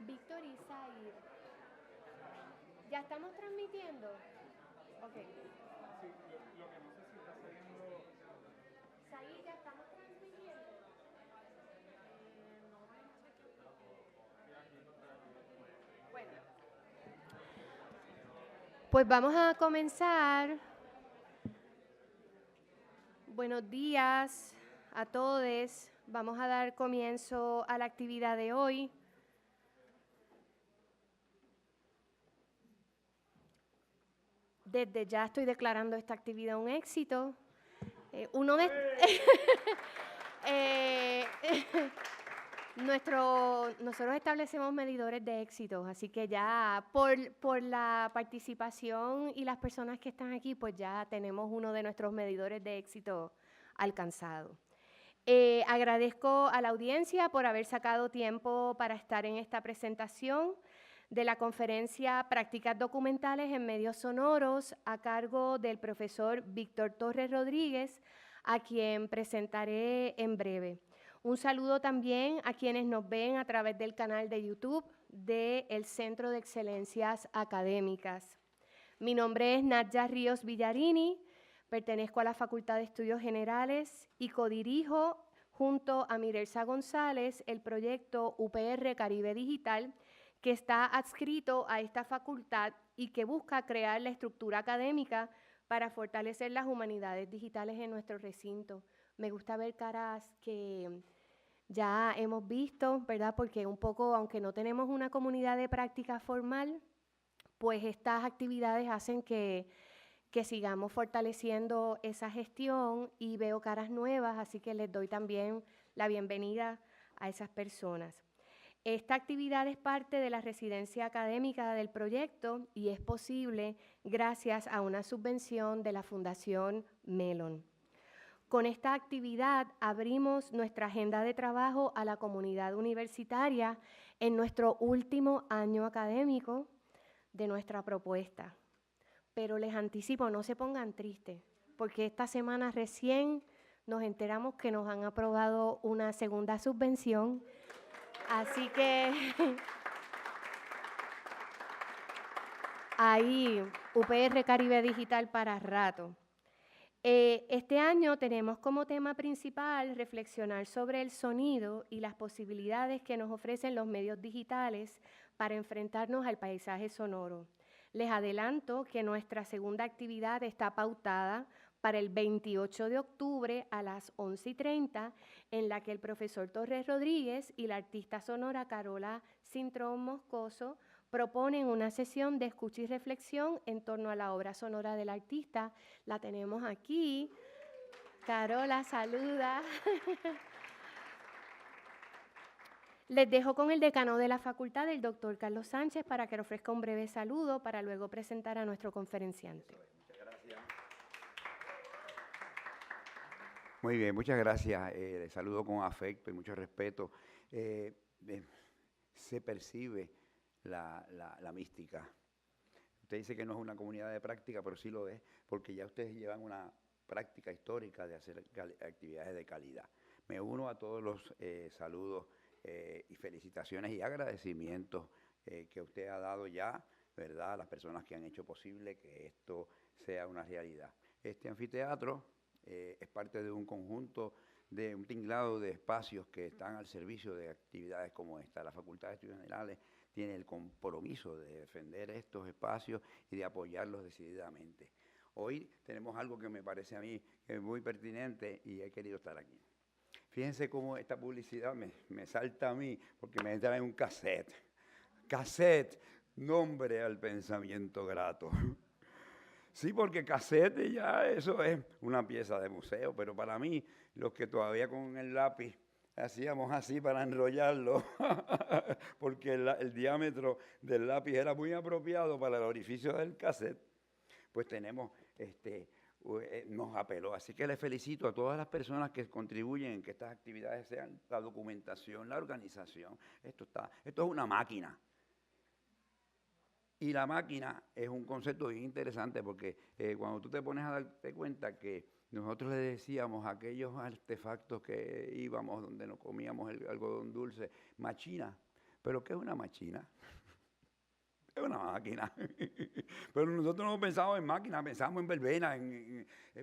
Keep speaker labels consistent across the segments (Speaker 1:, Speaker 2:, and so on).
Speaker 1: Víctor y Zair. ¿Ya estamos transmitiendo? Ok.
Speaker 2: Sí, lo que no sé si está saliendo.
Speaker 1: Zair, ¿ya estamos transmitiendo? Bueno, pues vamos a comenzar. Buenos días a todos. Vamos a dar comienzo a la actividad de hoy. Desde ya estoy declarando esta actividad un éxito. Nosotros establecemos medidores de éxito, así que ya por la participación y las personas que están aquí, pues ya tenemos uno de nuestros medidores de éxito alcanzado. Agradezco a la audiencia por haber sacado tiempo para estar en esta presentación de la conferencia Prácticas Documentales en Medios Sonoros a cargo del profesor Víctor Torres Rodríguez, a quien presentaré en breve. Un saludo también a quienes nos ven a través del canal de YouTube del Centro de Excelencias Académicas. Mi nombre es Nadja Ríos Villarini, pertenezco a la Facultad de Estudios Generales y codirijo junto a Mirelsa González el proyecto UPR Caribe Digital, que está adscrito a esta facultad y que busca crear la estructura académica para fortalecer las humanidades digitales en nuestro recinto. Me gusta ver caras que ya hemos visto, ¿verdad? Porque un poco, aunque no tenemos una comunidad de práctica formal, pues estas actividades hacen que sigamos fortaleciendo esa gestión y veo caras nuevas, así que les doy también la bienvenida a esas personas. Esta actividad es parte de la residencia académica del proyecto y es posible gracias a una subvención de la Fundación Mellon. Con esta actividad abrimos nuestra agenda de trabajo a la comunidad universitaria en nuestro último año académico de nuestra propuesta. Pero les anticipo, no se pongan tristes, porque esta semana recién nos enteramos que nos han aprobado una segunda subvención. Así que ahí, UPR Caribe Digital para rato. Este año tenemos como tema principal reflexionar sobre el sonido y las posibilidades que nos ofrecen los medios digitales para enfrentarnos al paisaje sonoro. Les adelanto que nuestra segunda actividad está pautada para el 28 de octubre a las 11:30, en la que el profesor Torres Rodríguez y la artista sonora Carola Cintrón Moscoso proponen una sesión de escucha y reflexión en torno a la obra sonora del artista. La tenemos aquí. Carola, saluda. Les dejo con el decano de la facultad, el doctor Carlos Sánchez, para que le ofrezca un breve saludo para luego presentar a nuestro conferenciante.
Speaker 3: Muchas gracias. Muy bien, muchas gracias. Les saludo con afecto y mucho respeto. Se percibe la mística. Usted dice que no es una comunidad de práctica, pero sí lo es, porque ya ustedes llevan una práctica histórica de hacer actividades de calidad. Me uno a todos los saludos y felicitaciones y agradecimientos que usted ha dado ya, ¿verdad?, a las personas que han hecho posible que esto sea una realidad. Este anfiteatro es parte de un conjunto, de un tinglado de espacios que están al servicio de actividades como esta. La Facultad de Estudios Generales tiene el compromiso de defender estos espacios y de apoyarlos decididamente. Hoy tenemos algo que me parece a mí muy pertinente y he querido estar aquí. Fíjense cómo esta publicidad me salta a mí porque me trae un cassette. Cassette, nombre al pensamiento grato. Sí, porque cassette ya eso es una pieza de museo, pero para mí, los que todavía con el lápiz hacíamos así para enrollarlo, porque el diámetro del lápiz era muy apropiado para el orificio del cassette, pues tenemos, nos apeló. Así que les felicito a todas las personas que contribuyen en que estas actividades sean la documentación, la organización. Esto es una máquina. Y la máquina es un concepto bien interesante porque cuando tú te pones a darte cuenta que nosotros le decíamos a aquellos artefactos que íbamos, donde nos comíamos el algodón dulce, machina, ¿Pero qué es una machina? Es una máquina. Pero nosotros no pensamos en máquina, pensamos en verbena,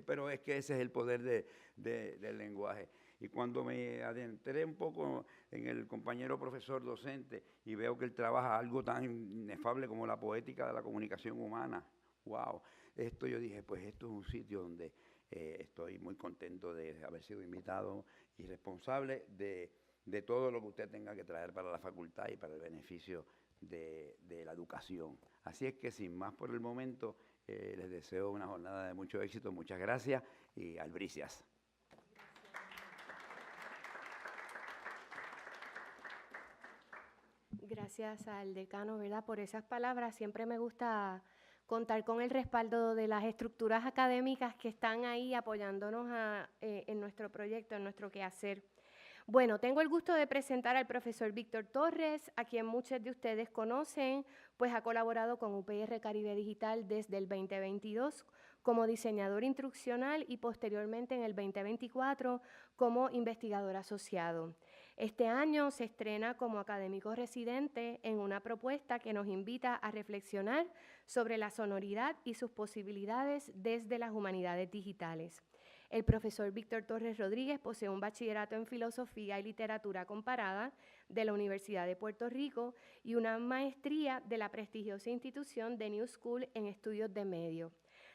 Speaker 3: pero es que ese es el poder del lenguaje. Y cuando me adentré un poco en el compañero profesor docente y veo que él trabaja algo tan inefable como la poética de la comunicación humana, wow, esto yo dije, pues esto es un sitio donde estoy muy contento de haber sido invitado y responsable de todo lo que usted tenga que traer para la facultad y para el beneficio de la educación. Así es que sin más por el momento, les deseo una jornada de mucho éxito, muchas gracias y albricias.
Speaker 1: Gracias al decano, ¿verdad?, por esas palabras. Siempre me gusta contar con el respaldo de las estructuras académicas que están ahí apoyándonos en nuestro proyecto, en nuestro quehacer. Bueno, tengo el gusto de presentar al profesor Víctor Torres, a quien muchos de ustedes conocen, pues ha colaborado con UPR Caribe Digital desde el 2022 como diseñador instruccional y posteriormente en el 2024 como investigador asociado. Este año se estrena como académico residente en una propuesta que nos invita a reflexionar sobre la sonoridad y sus posibilidades desde las humanidades digitales. El profesor Víctor Torres Rodríguez posee un bachillerato en Filosofía y Literatura Comparada de la Universidad de Puerto Rico y una maestría de la prestigiosa institución de New School en Estudios de Medio.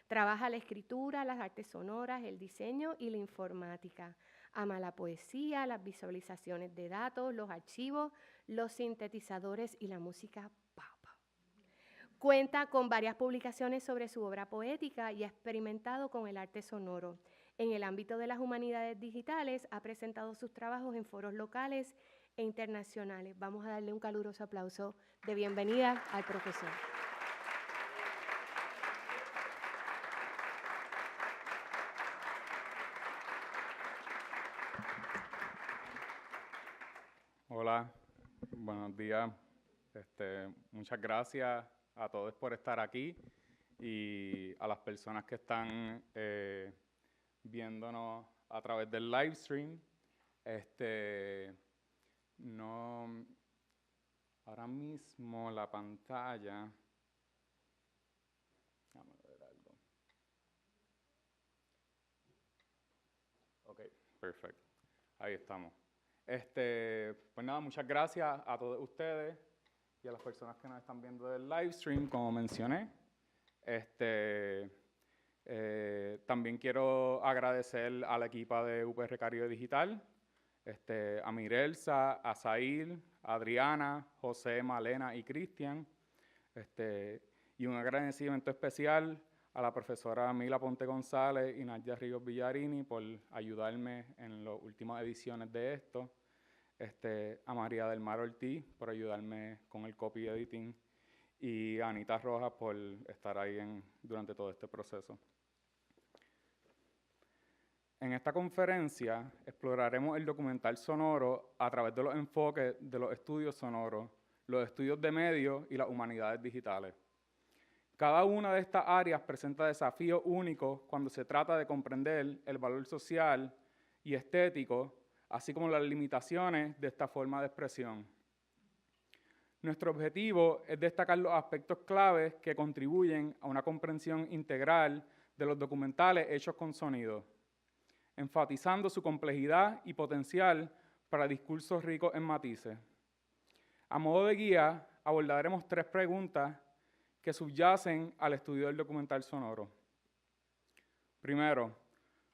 Speaker 1: Trabaja la escritura, las artes sonoras, el diseño y la informática. Ama la poesía, las visualizaciones de datos, los archivos, los sintetizadores y la música pop. Cuenta con varias publicaciones sobre su obra poética y ha experimentado con el arte sonoro. En el ámbito de las humanidades digitales, ha presentado sus trabajos en foros locales e internacionales. Vamos a darle un caluroso aplauso de bienvenida al profesor.
Speaker 2: Hola, buenos días. Muchas gracias a todos por estar aquí y a las personas que están viéndonos a través del live stream. No, ahora mismo la pantalla. Déjame ver algo. Ok, perfecto. Ahí estamos. Pues nada, muchas gracias a todos ustedes y a las personas que nos están viendo del live stream, como mencioné. También quiero agradecer a la equipa de UPR Caribe Digital, a Mirelsa, a Sail, a Adriana, José, Malena y Cristian. Y un agradecimiento especial a la profesora Mila Ponte González y Nadia Ríos Villarini por ayudarme en las últimas ediciones de esto. A María del Mar Ortiz por ayudarme con el copy editing y a Anita Rojas por estar ahí durante todo este proceso. En esta conferencia exploraremos el documental sonoro a través de los enfoques de los estudios sonoros, los estudios de medios y las humanidades digitales. Cada una de estas áreas presenta desafíos únicos cuando se trata de comprender el valor social y estético, así como las limitaciones de esta forma de expresión. Nuestro objetivo es destacar los aspectos claves que contribuyen a una comprensión integral de los documentales hechos con sonido, enfatizando su complejidad y potencial para discursos ricos en matices. A modo de guía, abordaremos 3 preguntas que subyacen al estudio del documental sonoro. Primero,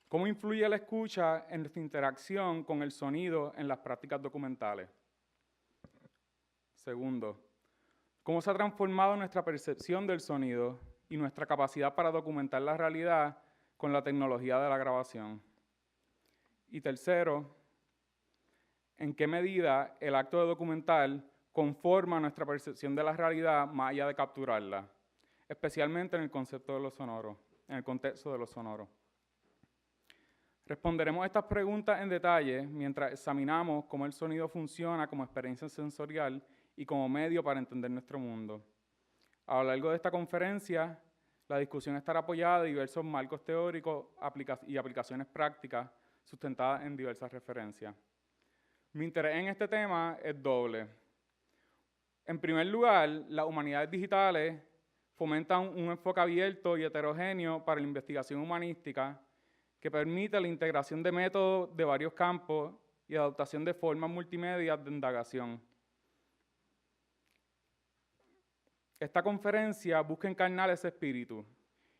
Speaker 2: ¿cómo influye la escucha en nuestra interacción con el sonido en las prácticas documentales? Segundo, ¿cómo se ha transformado nuestra percepción del sonido y nuestra capacidad para documentar la realidad con la tecnología de la grabación? Y tercero, ¿en qué medida el acto de documentar conforma nuestra percepción de la realidad más allá de capturarla, especialmente en el concepto de lo sonoro, en el contexto de lo sonoro? Responderemos estas preguntas en detalle mientras examinamos cómo el sonido funciona como experiencia sensorial y como medio para entender nuestro mundo. A lo largo de esta conferencia, la discusión estará apoyada de diversos marcos teóricos y aplicaciones prácticas sustentadas en diversas referencias. Mi interés en este tema es doble. En primer lugar, las humanidades digitales fomentan un enfoque abierto y heterogéneo para la investigación humanística que permite la integración de métodos de varios campos y adoptación de formas multimedia de indagación. Esta conferencia busca encarnar ese espíritu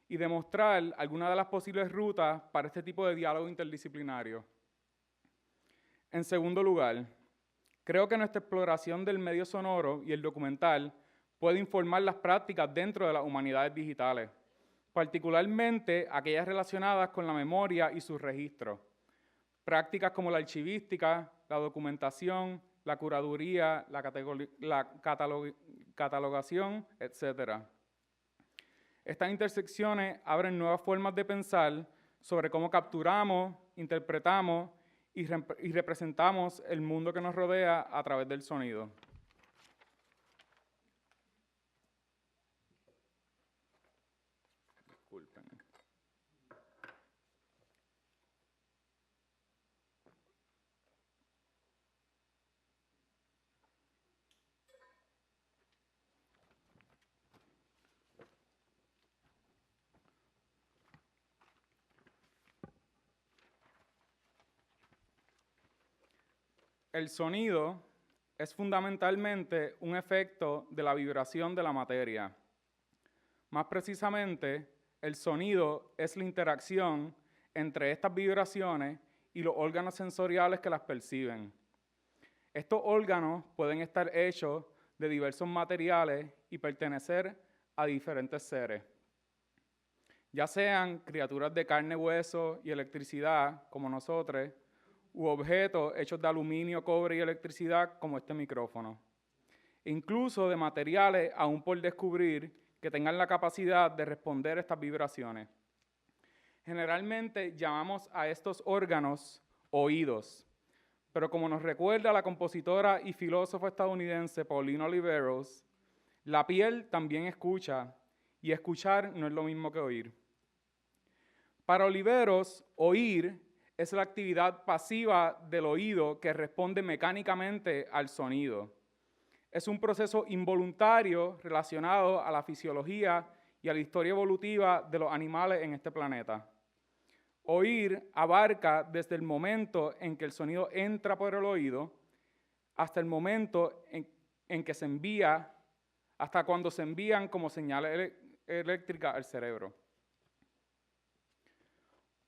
Speaker 2: y demostrar algunas de las posibles rutas para este tipo de diálogo interdisciplinario. En segundo lugar, creo que nuestra exploración del medio sonoro y el documental puede informar las prácticas dentro de las humanidades digitales, particularmente aquellas relacionadas con la memoria y sus registros. Prácticas como la archivística, la documentación, la curaduría, la catalogación, etc. Estas intersecciones abren nuevas formas de pensar sobre cómo capturamos, interpretamos y representamos el mundo que nos rodea a través del sonido. Disculpen. El sonido es fundamentalmente un efecto de la vibración de la materia. Más precisamente, el sonido es la interacción entre estas vibraciones y los órganos sensoriales que las perciben. Estos órganos pueden estar hechos de diversos materiales y pertenecer a diferentes seres, ya sean criaturas de carne, hueso y electricidad, como nosotros, u objetos hechos de aluminio, cobre y electricidad, como este micrófono. Incluso de materiales aún por descubrir que tengan la capacidad de responder a estas vibraciones. Generalmente llamamos a estos órganos oídos, pero como nos recuerda la compositora y filósofa estadounidense Paulina Oliveros, la piel también escucha, y escuchar no es lo mismo que oír. Para Oliveros, oír es la actividad pasiva del oído que responde mecánicamente al sonido. Es un proceso involuntario relacionado a la fisiología y a la historia evolutiva de los animales en este planeta. Oír abarca desde el momento en que el sonido entra por el oído hasta el momento en que se envía, hasta cuando se envían como señales eléctricas al cerebro.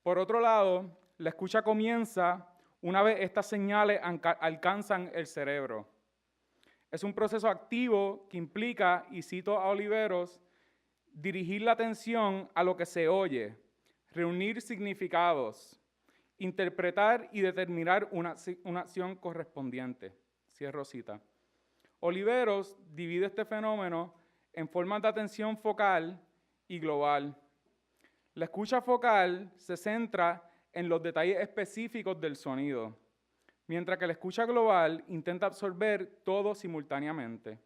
Speaker 2: Por otro lado, la escucha comienza una vez estas señales alcanzan el cerebro. Es un proceso activo que implica, y cito a Oliveros, dirigir la atención a lo que se oye, reunir significados, interpretar y determinar una acción correspondiente. Cierro cita. Oliveros divide este fenómeno en formas de atención focal y global. La escucha focal se centra en los detalles específicos del sonido, mientras que la escucha global intenta absorber todo simultáneamente.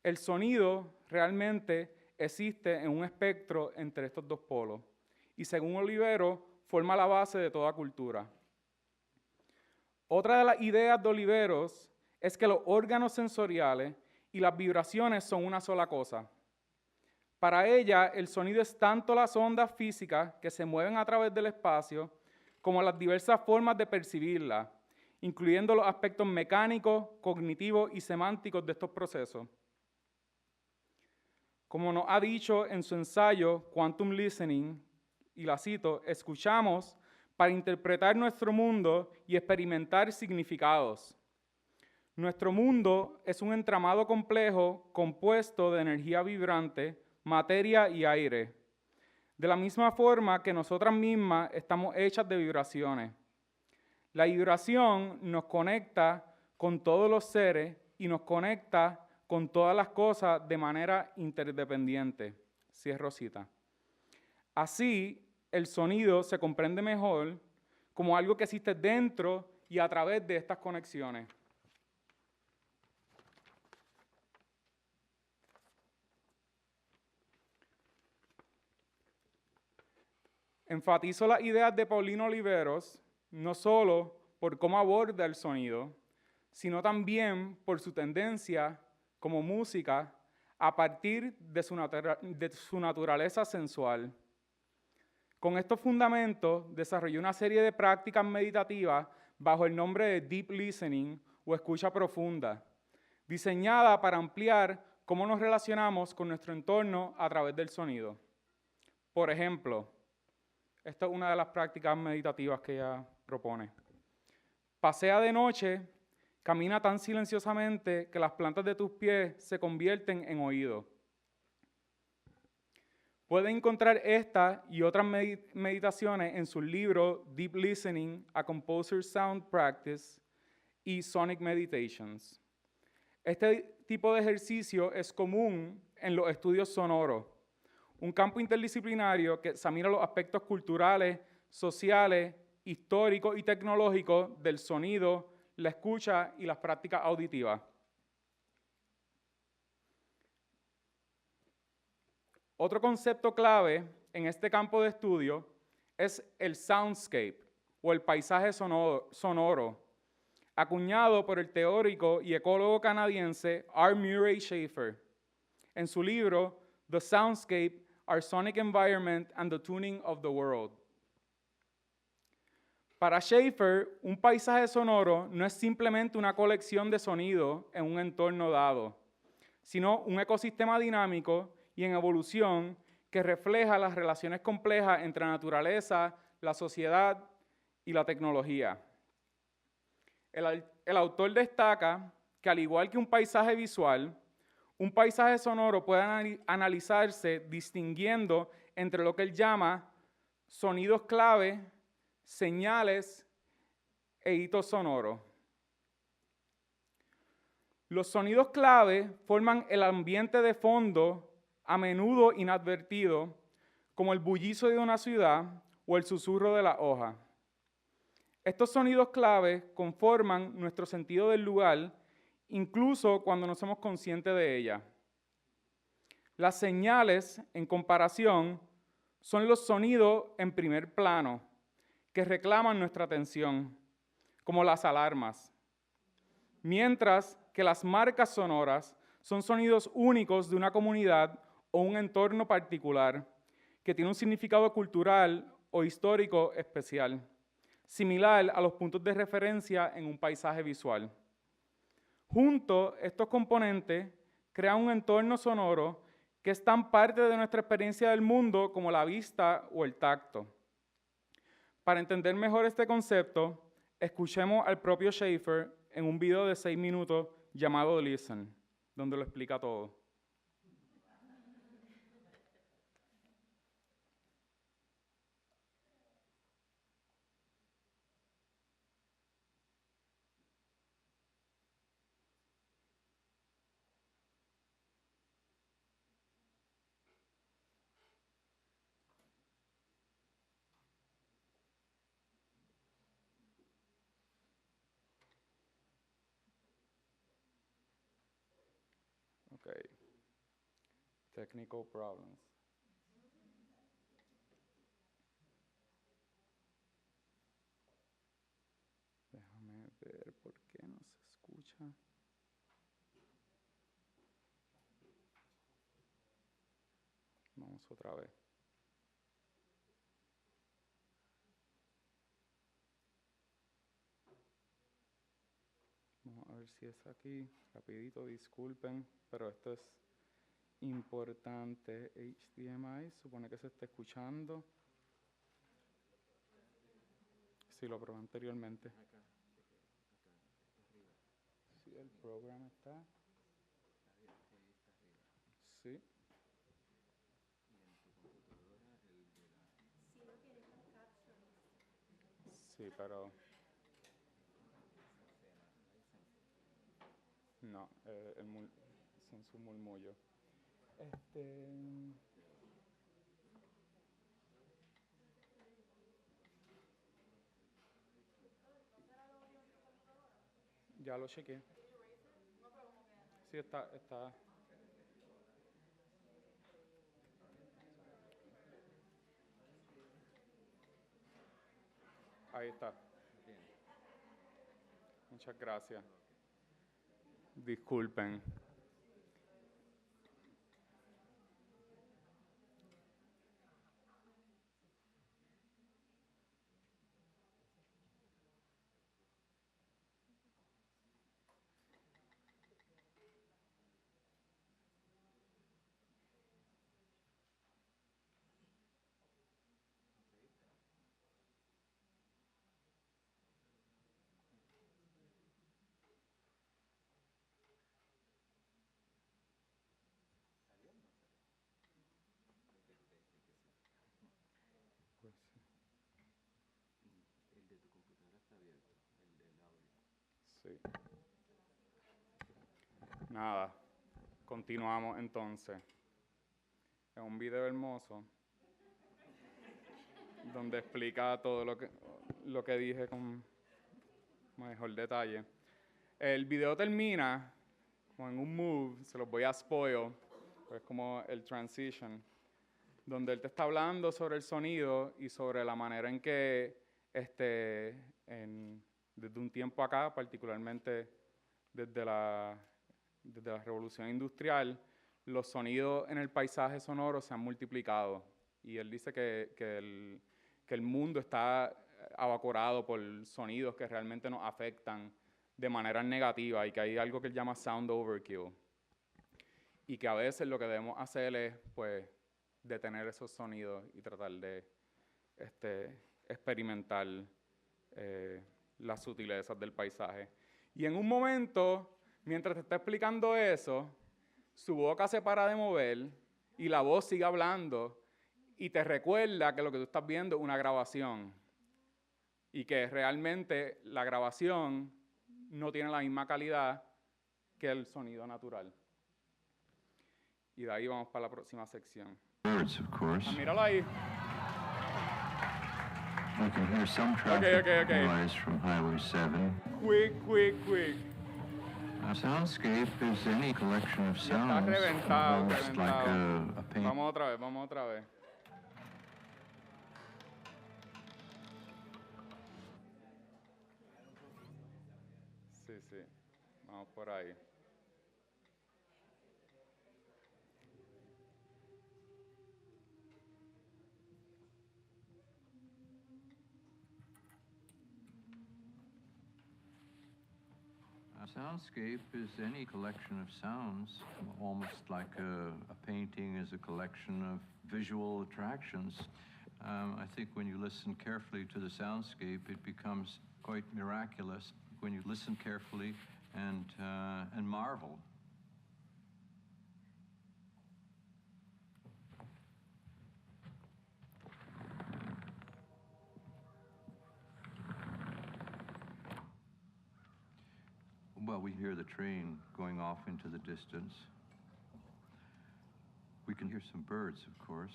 Speaker 2: El sonido realmente existe en un espectro entre estos dos polos, y según Oliveros, forma la base de toda cultura. Otra de las ideas de Oliveros es que los órganos sensoriales y las vibraciones son una sola cosa. Para ella, el sonido es tanto las ondas físicas que se mueven a través del espacio como las diversas formas de percibirla, incluyendo los aspectos mecánicos, cognitivos y semánticos de estos procesos. Como nos ha dicho en su ensayo Quantum Listening, y la cito, escuchamos para interpretar nuestro mundo y experimentar significados. Nuestro mundo es un entramado complejo compuesto de energía vibrante, materia y aire. De la misma forma que nosotras mismas estamos hechas de vibraciones. La vibración nos conecta con todos los seres y nos conecta con todas las cosas de manera interdependiente. Cierro cita. Así, el sonido se comprende mejor como algo que existe dentro y a través de estas conexiones. Enfatizo las ideas de Paulina Oliveros, no solo por cómo aborda el sonido, sino también por su tendencia como música, a partir de su naturaleza sensual. Con estos fundamentos, desarrolló una serie de prácticas meditativas bajo el nombre de Deep Listening o escucha profunda, diseñada para ampliar cómo nos relacionamos con nuestro entorno a través del sonido. Por ejemplo, esta es una de las prácticas meditativas que ella propone. Pasea de noche, camina tan silenciosamente que las plantas de tus pies se convierten en oídos. Pueden encontrar esta y otras meditaciones en sus libros Deep Listening, A Composer's Sound Practice y Sonic Meditations. Este tipo de ejercicio es común en los estudios sonoros, un campo interdisciplinario que examina los aspectos culturales, sociales, históricos y tecnológicos del sonido, la escucha y las prácticas auditivas. Otro concepto clave en este campo de estudio es el soundscape o el paisaje sonoro, acuñado por el teórico y ecólogo canadiense R. Murray Schafer en su libro The Soundscape, Our Sonic Environment and the Tuning of the World. Para Schafer, un paisaje sonoro no es simplemente una colección de sonidos en un entorno dado, sino un ecosistema dinámico y en evolución que refleja las relaciones complejas entre la naturaleza, la sociedad y la tecnología. El autor destaca que al igual que un paisaje visual, un paisaje sonoro puede analizarse distinguiendo entre lo que él llama sonidos clave, señales e hitos sonoros. Los sonidos clave forman el ambiente de fondo a menudo inadvertido, como el bullicio de una ciudad o el susurro de la hoja. Estos sonidos clave conforman nuestro sentido del lugar, incluso cuando no somos conscientes de ella. Las señales, en comparación, son los sonidos en primer plano, que reclaman nuestra atención, como las alarmas. Mientras que las marcas sonoras son sonidos únicos de una comunidad o un entorno particular que tiene un significado cultural o histórico especial, similar a los puntos de referencia en un paisaje visual. Juntos, estos componentes crean un entorno sonoro que es tan parte de nuestra experiencia del mundo como la vista o el tacto. Para entender mejor este concepto, escuchemos al propio Schafer en un video de 6 minutos llamado Listen, donde lo explica todo. Okay. Technical problems. Déjame ver por qué no se escucha. Vamos otra vez. Vamos a ver si es aquí. Rapidito, disculpen, pero esto es importante. HDMI, supone que se está escuchando. Sí, lo probé anteriormente. Sí, el programa está. Sí. Sí, pero no, son sus murmullos. Ya lo chequeé. Sí, está. Ahí está. Muchas gracias. Disculpen. Sí. Nada, continuamos entonces. Es un video hermoso donde explica todo lo que dije con mejor detalle. El video termina como en un move, se los voy a spoil, pues como el transition, donde él te está hablando sobre el sonido y sobre la manera en que desde un tiempo acá, particularmente desde la revolución industrial, los sonidos en el paisaje sonoro se han multiplicado. Y él dice que el mundo está abacorado por sonidos que realmente nos afectan de manera negativa y que hay algo que él llama sound overkill. Y que a veces lo que debemos hacer es, pues, detener esos sonidos y tratar de experimentar las sutilezas del paisaje. Y en un momento, mientras te está explicando eso, su boca se para de mover y la voz sigue hablando y te recuerda que lo que tú estás viendo es una grabación y que realmente la grabación no tiene la misma calidad que el sonido natural. Y de ahí vamos para la próxima sección.
Speaker 4: Birds, of course.
Speaker 2: Míralo ahí.
Speaker 4: We can hear some traffic
Speaker 2: Okay.
Speaker 4: noise from Highway 7.
Speaker 2: Quick.
Speaker 4: A soundscape is any collection of
Speaker 2: Ya está
Speaker 4: sounds,
Speaker 2: reventado.
Speaker 4: almost like a paint.
Speaker 2: Vamos otra vez. Sí. Vamos por ahí.
Speaker 4: A soundscape is any collection of sounds, almost like a painting is a collection of visual attractions. I think when you listen carefully to the soundscape, it becomes quite miraculous when you listen carefully and marvel. Well, we hear the train going off into the distance. We can hear some birds, of course.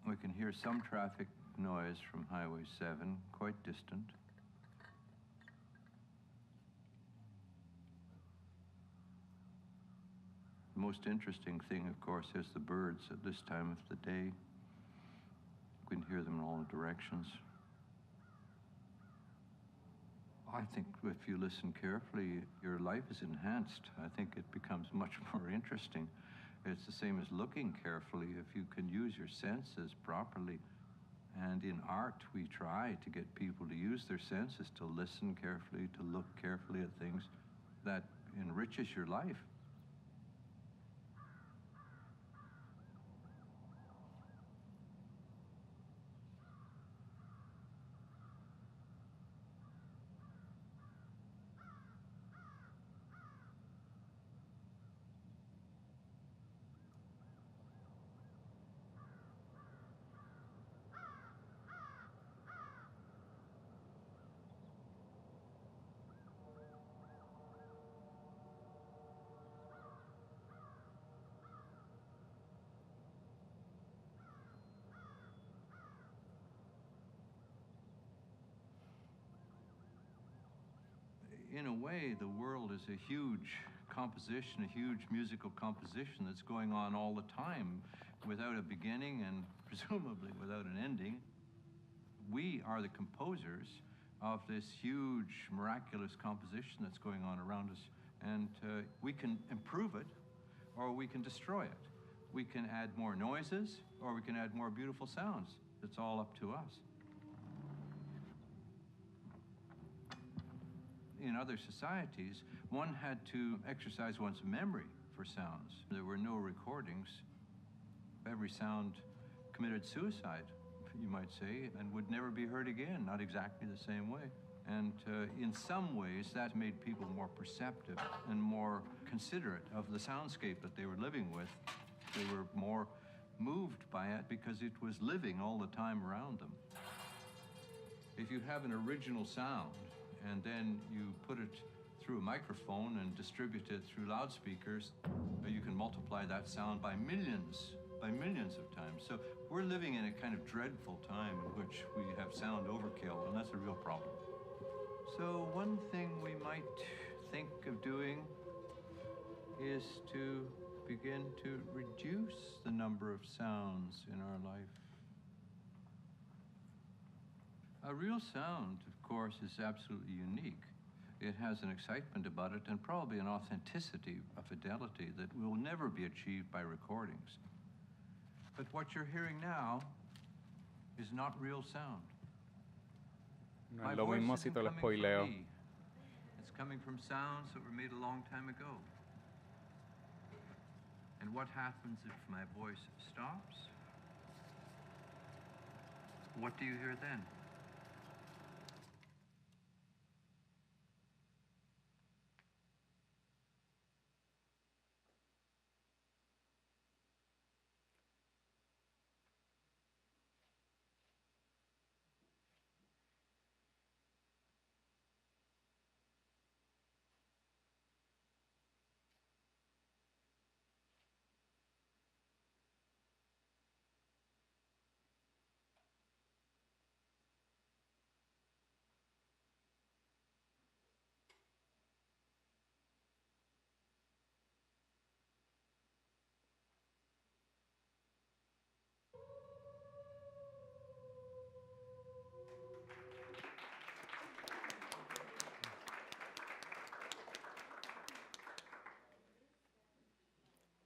Speaker 4: We can hear some traffic noise from Highway 7, quite distant. The most interesting thing, of course, is the birds at this time of the day. We can hear them in all directions. I think if you listen carefully, your life is enhanced. I think it becomes much more interesting. It's the same as looking carefully. If you can use your senses properly, and in art we try to get people to use their senses, to listen carefully, to look carefully at things, that enriches your life. In a way, the world is a huge composition, a huge musical composition that's going on all the time without a beginning and presumably without an ending. We are the composers of this huge, miraculous composition that's going on around us, and we can improve it or we can destroy it. We can add more noises or we can add more beautiful sounds. It's all up to us. In other societies, one had to exercise one's memory for sounds. There were no recordings. Every sound committed suicide, you might say, and would never be heard again, not exactly the same way. And in some ways, that made people more perceptive and more considerate of the soundscape that they were living with. They were more moved by it because it was living all the time around them. If you have an original sound and then you put it through a microphone and distribute it through loudspeakers, you can multiply that sound by millions of times. So we're living in a kind of dreadful time in which we have sound overkill, and that's a real problem. So one thing we might think of doing is to begin to reduce the number of sounds in our life. A real sound, of course, is absolutely unique. It has an excitement about it and probably an authenticity, a fidelity that will never be achieved by recordings. But what you're hearing now is not real sound.
Speaker 2: No
Speaker 4: My
Speaker 2: es lo
Speaker 4: voice
Speaker 2: mismo
Speaker 4: isn't
Speaker 2: si te lo
Speaker 4: coming from
Speaker 2: spoileo.
Speaker 4: me. It's coming from sounds that were made a long time ago. And what happens if my voice stops? What do you hear then?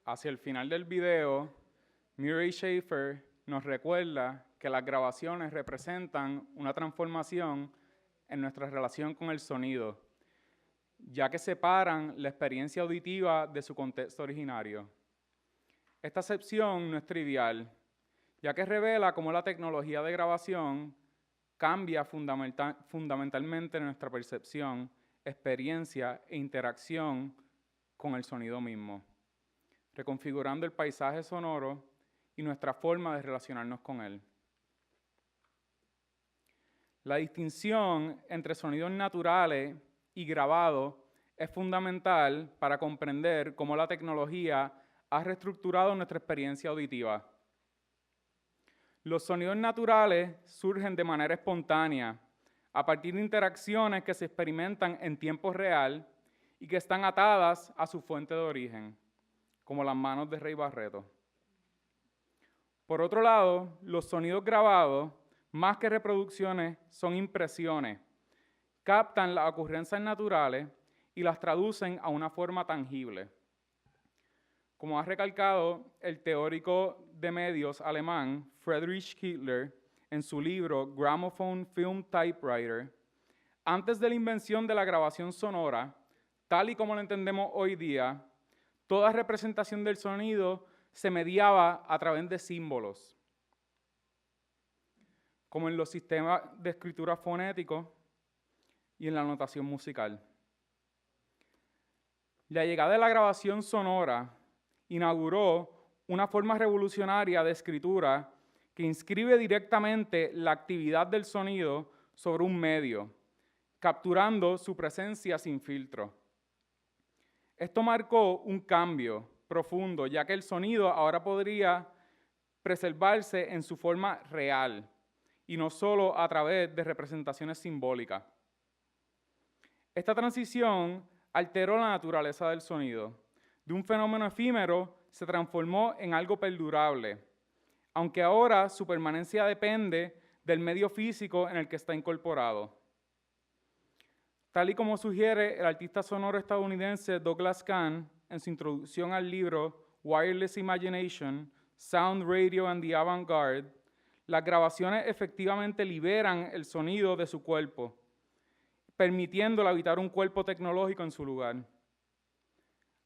Speaker 2: Hacia el final del video, Murray Schafer nos recuerda que las grabaciones representan una transformación en nuestra relación con el sonido, ya que separan la experiencia auditiva de su contexto originario. Esta acepción no es trivial, ya que revela cómo la tecnología de grabación cambia fundamentalmente nuestra percepción, experiencia e interacción con el sonido mismo, reconfigurando el paisaje sonoro y nuestra forma de relacionarnos con él. La distinción entre sonidos naturales y grabados es fundamental para comprender cómo la tecnología ha reestructurado nuestra experiencia auditiva. Los sonidos naturales surgen de manera espontánea, a partir de interacciones que se experimentan en tiempo real y que están atadas a su fuente de origen, como las manos de Ray Barretto. Por otro lado, los sonidos grabados, más que reproducciones, son impresiones. Captan las ocurrencias naturales y las traducen a una forma tangible. Como ha recalcado el teórico de medios alemán Friedrich Kittler en su libro Gramophone Film Typewriter, antes de la invención de la grabación sonora, tal y como lo entendemos hoy día, toda representación del sonido se mediaba a través de símbolos, como en los sistemas de escritura fonéticos y en la notación musical. La llegada de la grabación sonora inauguró una forma revolucionaria de escritura que inscribe directamente la actividad del sonido sobre un medio, capturando su presencia sin filtro. Esto marcó un cambio profundo, ya que el sonido ahora podría preservarse en su forma real y no solo a través de representaciones simbólicas. Esta transición alteró la naturaleza del sonido. De un fenómeno efímero se transformó en algo perdurable, aunque ahora su permanencia depende del medio físico en el que está incorporado. Tal y como sugiere el artista sonoro estadounidense Douglas Kahn en su introducción al libro Wireless Imagination, Sound, Radio and the Avant-Garde, las grabaciones efectivamente liberan el sonido de su cuerpo, permitiéndole habitar un cuerpo tecnológico en su lugar.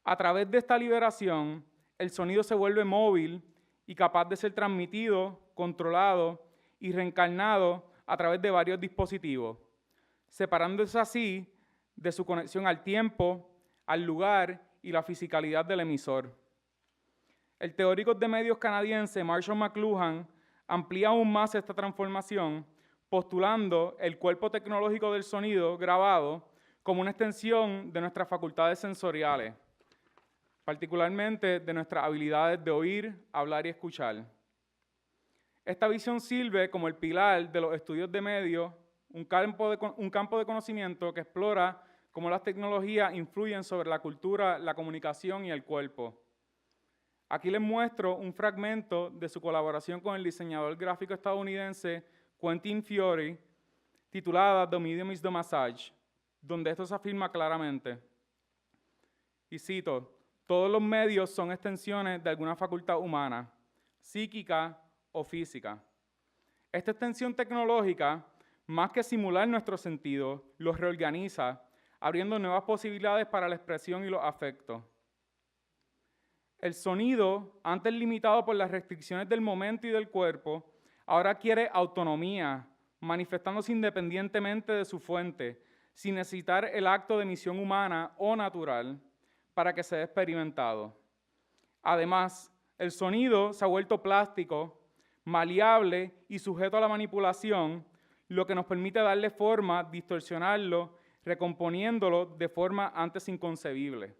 Speaker 2: A través de esta liberación, el sonido se vuelve móvil y capaz de ser transmitido, controlado y reencarnado a través de varios dispositivos, separándose así de su conexión al tiempo, al lugar y la fisicalidad del emisor. El teórico de medios canadiense Marshall McLuhan amplía aún más esta transformación, postulando el cuerpo tecnológico del sonido grabado como una extensión de nuestras facultades sensoriales, particularmente de nuestras habilidades de oír, hablar y escuchar. Esta visión sirve como el pilar de los estudios de medios, un campo de conocimiento que explora cómo las tecnologías influyen sobre la cultura, la comunicación y el cuerpo. Aquí les muestro un fragmento de su colaboración con el diseñador gráfico estadounidense Quentin Fiore, titulada The Medium is the Massage, donde esto se afirma claramente. Y cito: todos los medios son extensiones de alguna facultad humana, psíquica o física. Esta extensión tecnológica, más que simular nuestros sentidos, los reorganiza, abriendo nuevas posibilidades para la expresión y los afectos. El sonido, antes limitado por las restricciones del momento y del cuerpo, ahora quiere autonomía, manifestándose independientemente de su fuente, sin necesitar el acto de emisión humana o natural para que sea experimentado. Además, el sonido se ha vuelto plástico, maleable y sujeto a la manipulación, lo que nos permite darle forma, distorsionarlo, recomponiéndolo de forma antes inconcebible.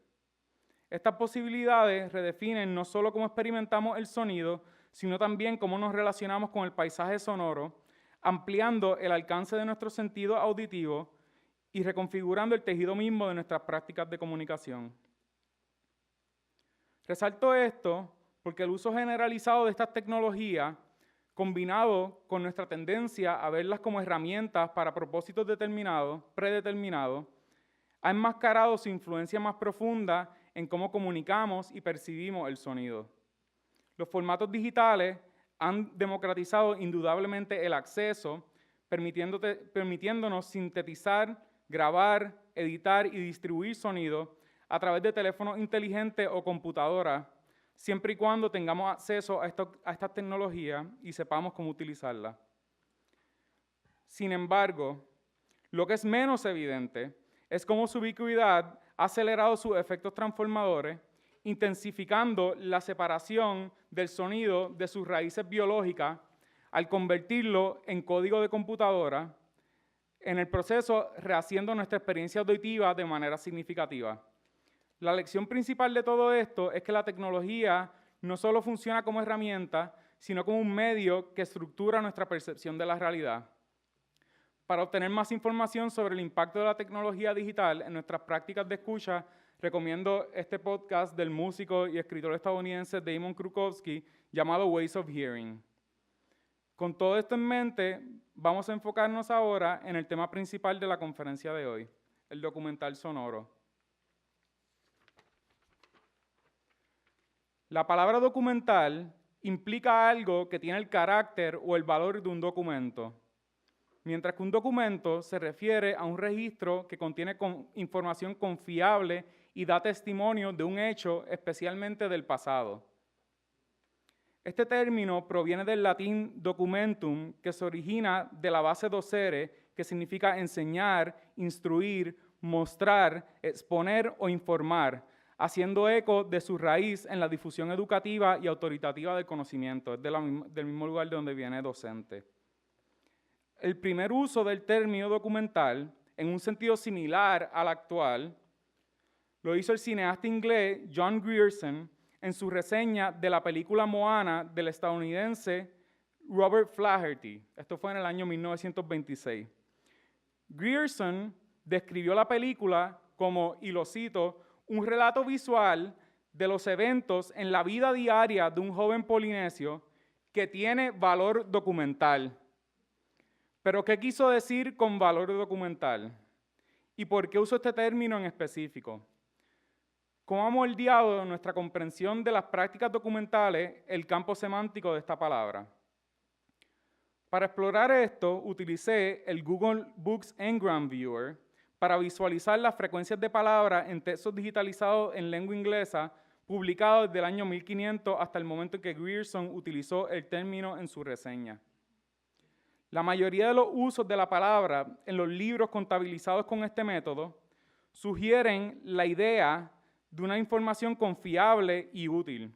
Speaker 2: Estas posibilidades redefinen no solo cómo experimentamos el sonido, sino también cómo nos relacionamos con el paisaje sonoro, ampliando el alcance de nuestros sentidos auditivos y reconfigurando el tejido mismo de nuestras prácticas de comunicación. Resalto esto porque el uso generalizado de estas tecnologías, combinado con nuestra tendencia a verlas como herramientas para propósitos predeterminados, ha enmascarado su influencia más profunda en cómo comunicamos y percibimos el sonido. Los formatos digitales han democratizado indudablemente el acceso, permitiéndonos sintetizar, grabar, editar y distribuir sonido a través de teléfonos inteligentes o computadoras, siempre y cuando tengamos acceso a estas tecnologías y sepamos cómo utilizarlas. Sin embargo, lo que es menos evidente es cómo su ubicuidad ha acelerado sus efectos transformadores, intensificando la separación del sonido de sus raíces biológicas al convertirlo en código de computadora, en el proceso rehaciendo nuestra experiencia auditiva de manera significativa. La lección principal de todo esto es que la tecnología no solo funciona como herramienta, sino como un medio que estructura nuestra percepción de la realidad. Para obtener más información sobre el impacto de la tecnología digital en nuestras prácticas de escucha, recomiendo este podcast del músico y escritor estadounidense Damon Krukowski llamado Ways of Hearing. Con todo esto en mente, vamos a enfocarnos ahora en el tema principal de la conferencia de hoy, el documental sonoro. La palabra documental implica algo que tiene el carácter o el valor de un documento, mientras que un documento se refiere a un registro que contiene información confiable y da testimonio de un hecho, especialmente del pasado. Este término proviene del latín documentum, que se origina de la base docere, que significa enseñar, instruir, mostrar, exponer o informar, haciendo eco de su raíz en la difusión educativa y autoritativa del conocimiento. Es del mismo lugar de donde viene docente. El primer uso del término documental, en un sentido similar al actual, lo hizo el cineasta inglés John Grierson en su reseña de la película Moana del estadounidense Robert Flaherty. Esto fue en el año 1926. Grierson describió la película como, y lo cito, un relato visual de los eventos en la vida diaria de un joven polinesio que tiene valor documental. ¿Pero qué quiso decir con valor documental? ¿Y por qué uso este término en específico? ¿Cómo ha moldeado nuestra comprensión de las prácticas documentales el campo semántico de esta palabra? Para explorar esto, utilicé el Google Books Ngram Viewer para visualizar las frecuencias de palabras en textos digitalizados en lengua inglesa publicados desde el año 1500 hasta el momento en que Grierson utilizó el término en su reseña. La mayoría de los usos de la palabra en los libros contabilizados con este método sugieren la idea de una información confiable y útil.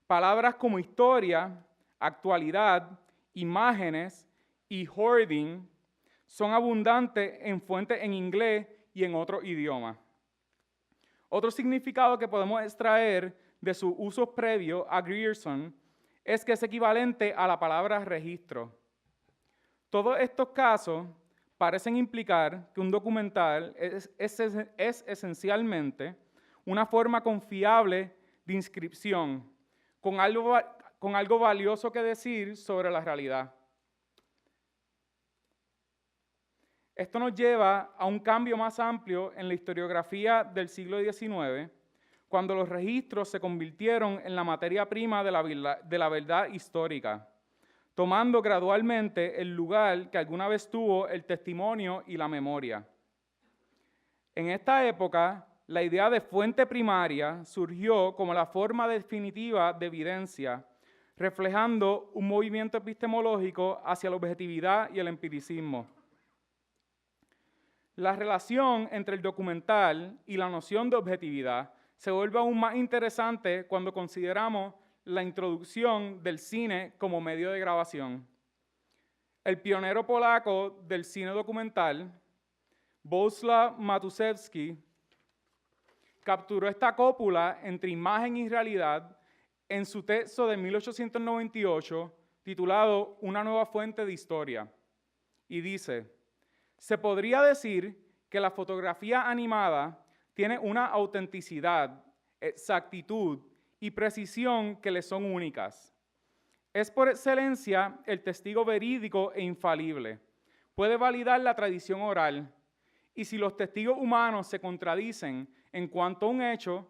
Speaker 2: Palabras como historia, actualidad, imágenes y hoarding son abundantes en fuentes en inglés y en otros idiomas. Otro significado que podemos extraer de sus usos previos a Grierson es que es equivalente a la palabra registro. Todos estos casos parecen implicar que un documental es esencialmente una forma confiable de inscripción, con algo valioso que decir sobre la realidad. Esto nos lleva a un cambio más amplio en la historiografía del siglo XIX, cuando los registros se convirtieron en la materia prima de la verdad histórica, tomando gradualmente el lugar que alguna vez tuvo el testimonio y la memoria. En esta época, la idea de fuente primaria surgió como la forma definitiva de evidencia, reflejando un movimiento epistemológico hacia la objetividad y el empiricismo. La relación entre el documental y la noción de objetividad se vuelve aún más interesante cuando consideramos la introducción del cine como medio de grabación. El pionero polaco del cine documental, Bohuslav Matuszewski, capturó esta cópula entre imagen y realidad en su texto de 1898 titulado Una nueva fuente de historia. Y dice: se podría decir que la fotografía animada tiene una autenticidad, exactitud y precisión que le son únicas. Es por excelencia el testigo verídico e infalible. Puede validar la tradición oral. Y si los testigos humanos se contradicen en cuanto a un hecho,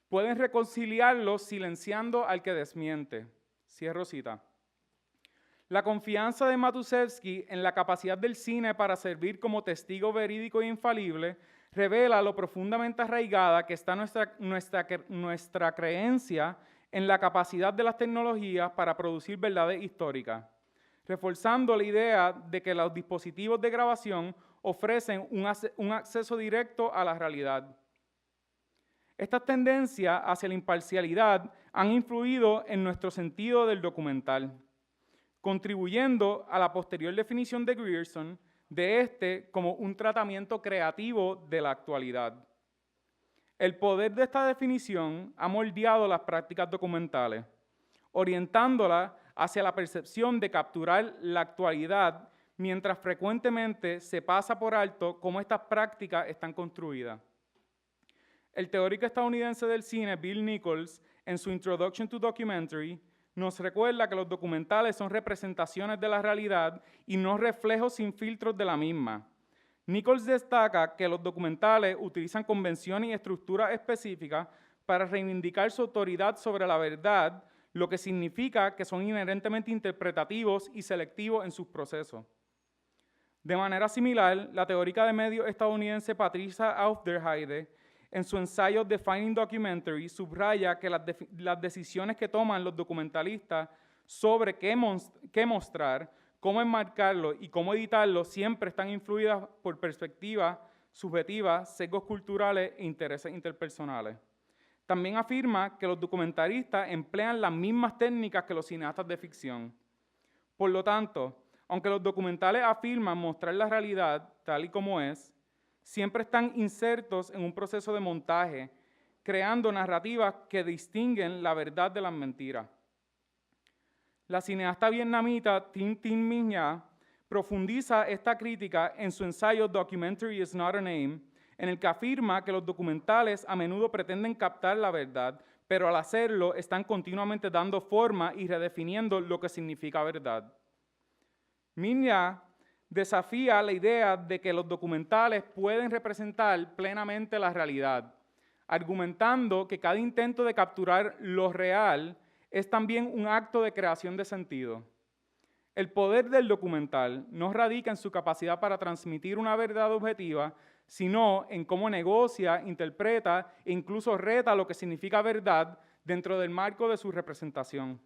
Speaker 2: pueden reconciliarlos silenciando al que desmiente. Cierro cita. La confianza de Matuszewski en la capacidad del cine para servir como testigo verídico e infalible revela lo profundamente arraigada que está nuestra creencia en la capacidad de las tecnologías para producir verdades históricas, reforzando la idea de que los dispositivos de grabación ofrecen un acceso directo a la realidad. Estas tendencias hacia la imparcialidad han influido en nuestro sentido del documental, contribuyendo a la posterior definición de Grierson de este como un tratamiento creativo de la actualidad. El poder de esta definición ha moldeado las prácticas documentales, orientándolas hacia la percepción de capturar la actualidad, mientras frecuentemente se pasa por alto cómo estas prácticas están construidas. El teórico estadounidense del cine Bill Nichols, en su Introduction to Documentary, nos recuerda que los documentales son representaciones de la realidad y no reflejos sin filtros de la misma. Nichols destaca que los documentales utilizan convenciones y estructuras específicas para reivindicar su autoridad sobre la verdad, lo que significa que son inherentemente interpretativos y selectivos en sus procesos. De manera similar, la teórica de medios estadounidense Patricia Aufderheide, en su ensayo Defining Documentary, subraya que las decisiones que toman los documentalistas sobre qué mostrar, cómo enmarcarlo y cómo editarlo siempre están influidas por perspectivas subjetivas, sesgos culturales e intereses interpersonales. También afirma que los documentalistas emplean las mismas técnicas que los cineastas de ficción. Por lo tanto, aunque los documentales afirman mostrar la realidad tal y como es, siempre están insertos en un proceso de montaje, creando narrativas que distinguen la verdad de las mentiras. La cineasta vietnamita Thanh Minh Nha profundiza esta crítica en su ensayo Documentary is not a name, en el que afirma que los documentales a menudo pretenden captar la verdad, pero al hacerlo están continuamente dando forma y redefiniendo lo que significa verdad. Minh Nha desafía la idea de que los documentales pueden representar plenamente la realidad, argumentando que cada intento de capturar lo real es también un acto de creación de sentido. El poder del documental no radica en su capacidad para transmitir una verdad objetiva, sino en cómo negocia, interpreta e incluso reta lo que significa verdad dentro del marco de su representación.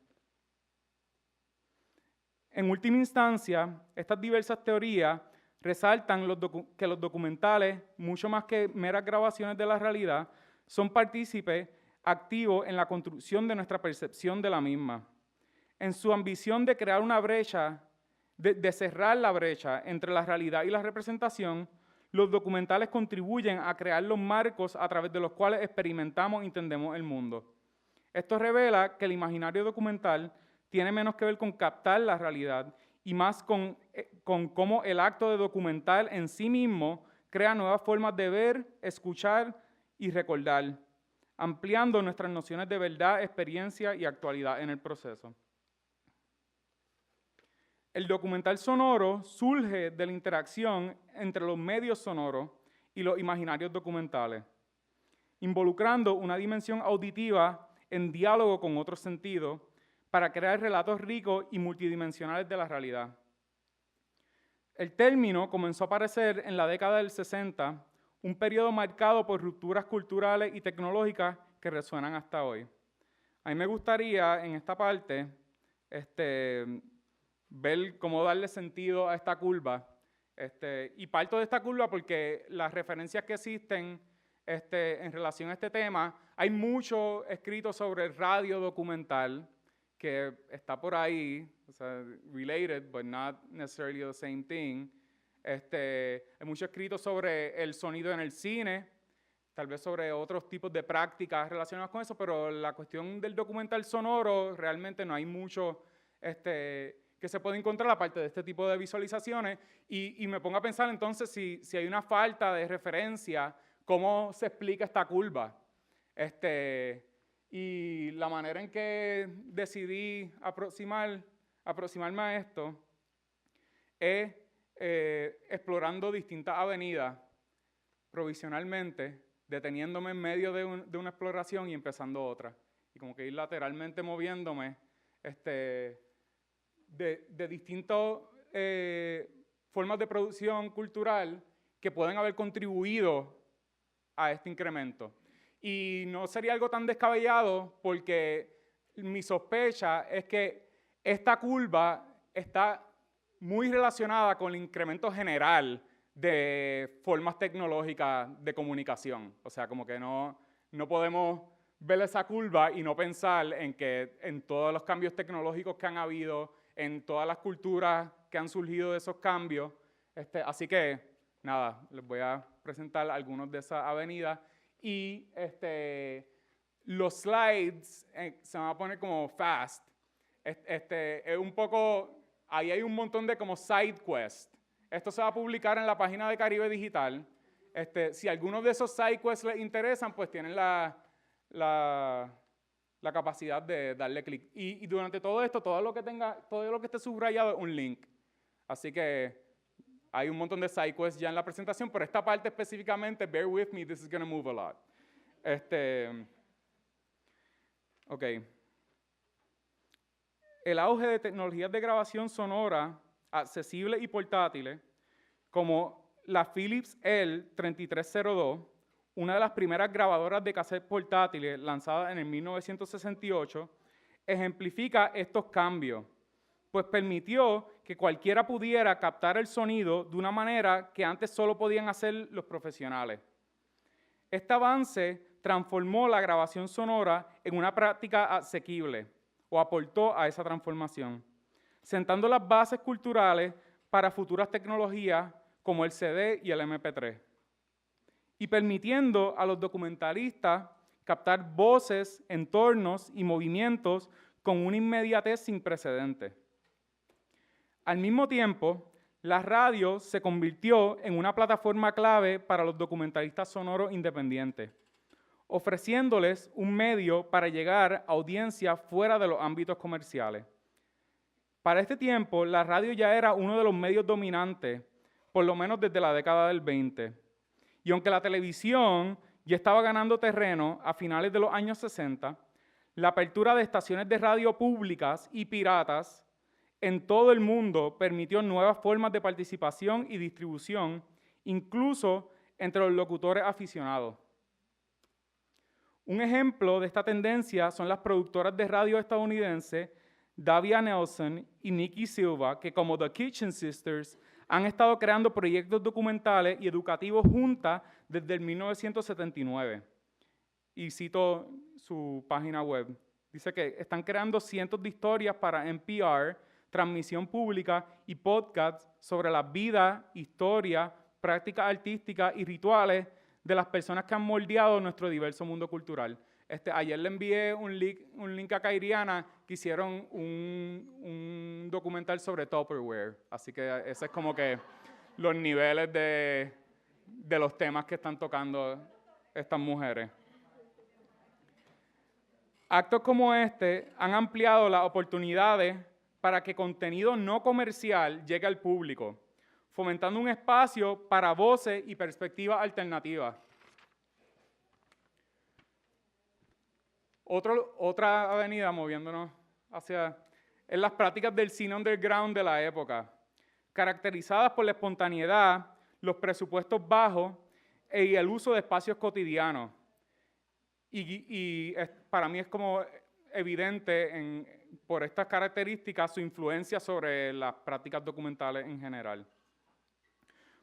Speaker 2: En última instancia, estas diversas teorías resaltan que los documentales, mucho más que meras grabaciones de la realidad, son partícipes activos en la construcción de nuestra percepción de la misma. En su ambición de crear una brecha de cerrar la brecha entre la realidad y la representación, los documentales contribuyen a crear los marcos a través de los cuales experimentamos y entendemos el mundo. Esto revela que el imaginario documental tiene menos que ver con captar la realidad y más con cómo el acto de documental en sí mismo crea nuevas formas de ver, escuchar y recordar, ampliando nuestras nociones de verdad, experiencia y actualidad en el proceso. El documental sonoro surge de la interacción entre los medios sonoros y los imaginarios documentales, involucrando una dimensión auditiva en diálogo con otros sentidos para crear relatos ricos y multidimensionales de la realidad. El término comenzó a aparecer en la década del 60, un periodo marcado por rupturas culturales y tecnológicas que resuenan hasta hoy. A mí me gustaría, en esta parte, ver cómo darle sentido a esta curva. Y parto de esta curva porque las referencias que existen en relación a este tema, hay mucho escrito sobre radio documental que está por ahí, o sea, related, but not necessarily the same thing. Hay mucho escrito sobre el sonido en el cine, tal vez sobre otros tipos de prácticas relacionadas con eso, pero la cuestión del documental sonoro realmente no hay mucho que se puede encontrar aparte de este tipo de visualizaciones, y me pongo a pensar entonces si hay una falta de referencia, ¿cómo se explica esta curva? Y la manera en que decidí aproximarme a esto es explorando distintas avenidas provisionalmente, deteniéndome en medio de una exploración y empezando otra. Y como que ir lateralmente moviéndome de distintas formas de producción cultural que pueden haber contribuido a este incremento. Y no sería algo tan descabellado porque mi sospecha es que esta curva está muy relacionada con el incremento general de formas tecnológicas de comunicación. O sea, como que no podemos ver esa curva y no pensar en que en todos los cambios tecnológicos que han habido, en todas las culturas que han surgido de esos cambios. Así que, nada, les voy a presentar algunos de esas avenidas. Y los slides se van a poner como fast. Es un poco, ahí hay un montón de como side quests. Esto se va a publicar en la página de Caribe Digital. Si algunos de esos side quests les interesan, pues tienen la capacidad de darle clic. Y durante todo esto, todo lo que esté subrayado es un link. Así que hay un montón de side quests ya en la presentación, pero esta parte específicamente, bear with me, this is going to move a lot. Ok. El auge de tecnologías de grabación sonora accesibles y portátiles, como la Philips L3302, una de las primeras grabadoras de cassette portátiles lanzadas en el 1968, ejemplifica estos cambios, pues permitió que cualquiera pudiera captar el sonido de una manera que antes solo podían hacer los profesionales. Este avance transformó la grabación sonora en una práctica asequible, o aportó a esa transformación, sentando las bases culturales para futuras tecnologías como el CD y el MP3, y permitiendo a los documentalistas captar voces, entornos y movimientos con una inmediatez sin precedentes. Al mismo tiempo, la radio se convirtió en una plataforma clave para los documentalistas sonoros independientes, ofreciéndoles un medio para llegar a audiencias fuera de los ámbitos comerciales. Para este tiempo, la radio ya era uno de los medios dominantes, por lo menos desde la década del 20. Y aunque la televisión ya estaba ganando terreno a finales de los años 60, la apertura de estaciones de radio públicas y piratas en todo el mundo permitió nuevas formas de participación y distribución, incluso entre los locutores aficionados. Un ejemplo de esta tendencia son las productoras de radio estadounidenses Davia Nelson y Nikki Silva, que como The Kitchen Sisters han estado creando proyectos documentales y educativos juntas desde el 1979. Y cito su página web. Dice que están creando cientos de historias para NPR transmisión pública y podcasts sobre las vidas, historias, prácticas artísticas y rituales de las personas que han moldeado nuestro diverso mundo cultural. Ayer le envié un link a Kairiana que hicieron un documental sobre Tupperware. Así que ese es como que los niveles de los temas que están tocando estas mujeres. Actos como este han ampliado las oportunidades para que contenido no comercial llegue al público, fomentando un espacio para voces y perspectivas alternativas. Otra avenida, moviéndonos en las prácticas del cine underground de la época, caracterizadas por la espontaneidad, los presupuestos bajos y el uso de espacios cotidianos. Para mí es como evidente por estas características su influencia sobre las prácticas documentales en general.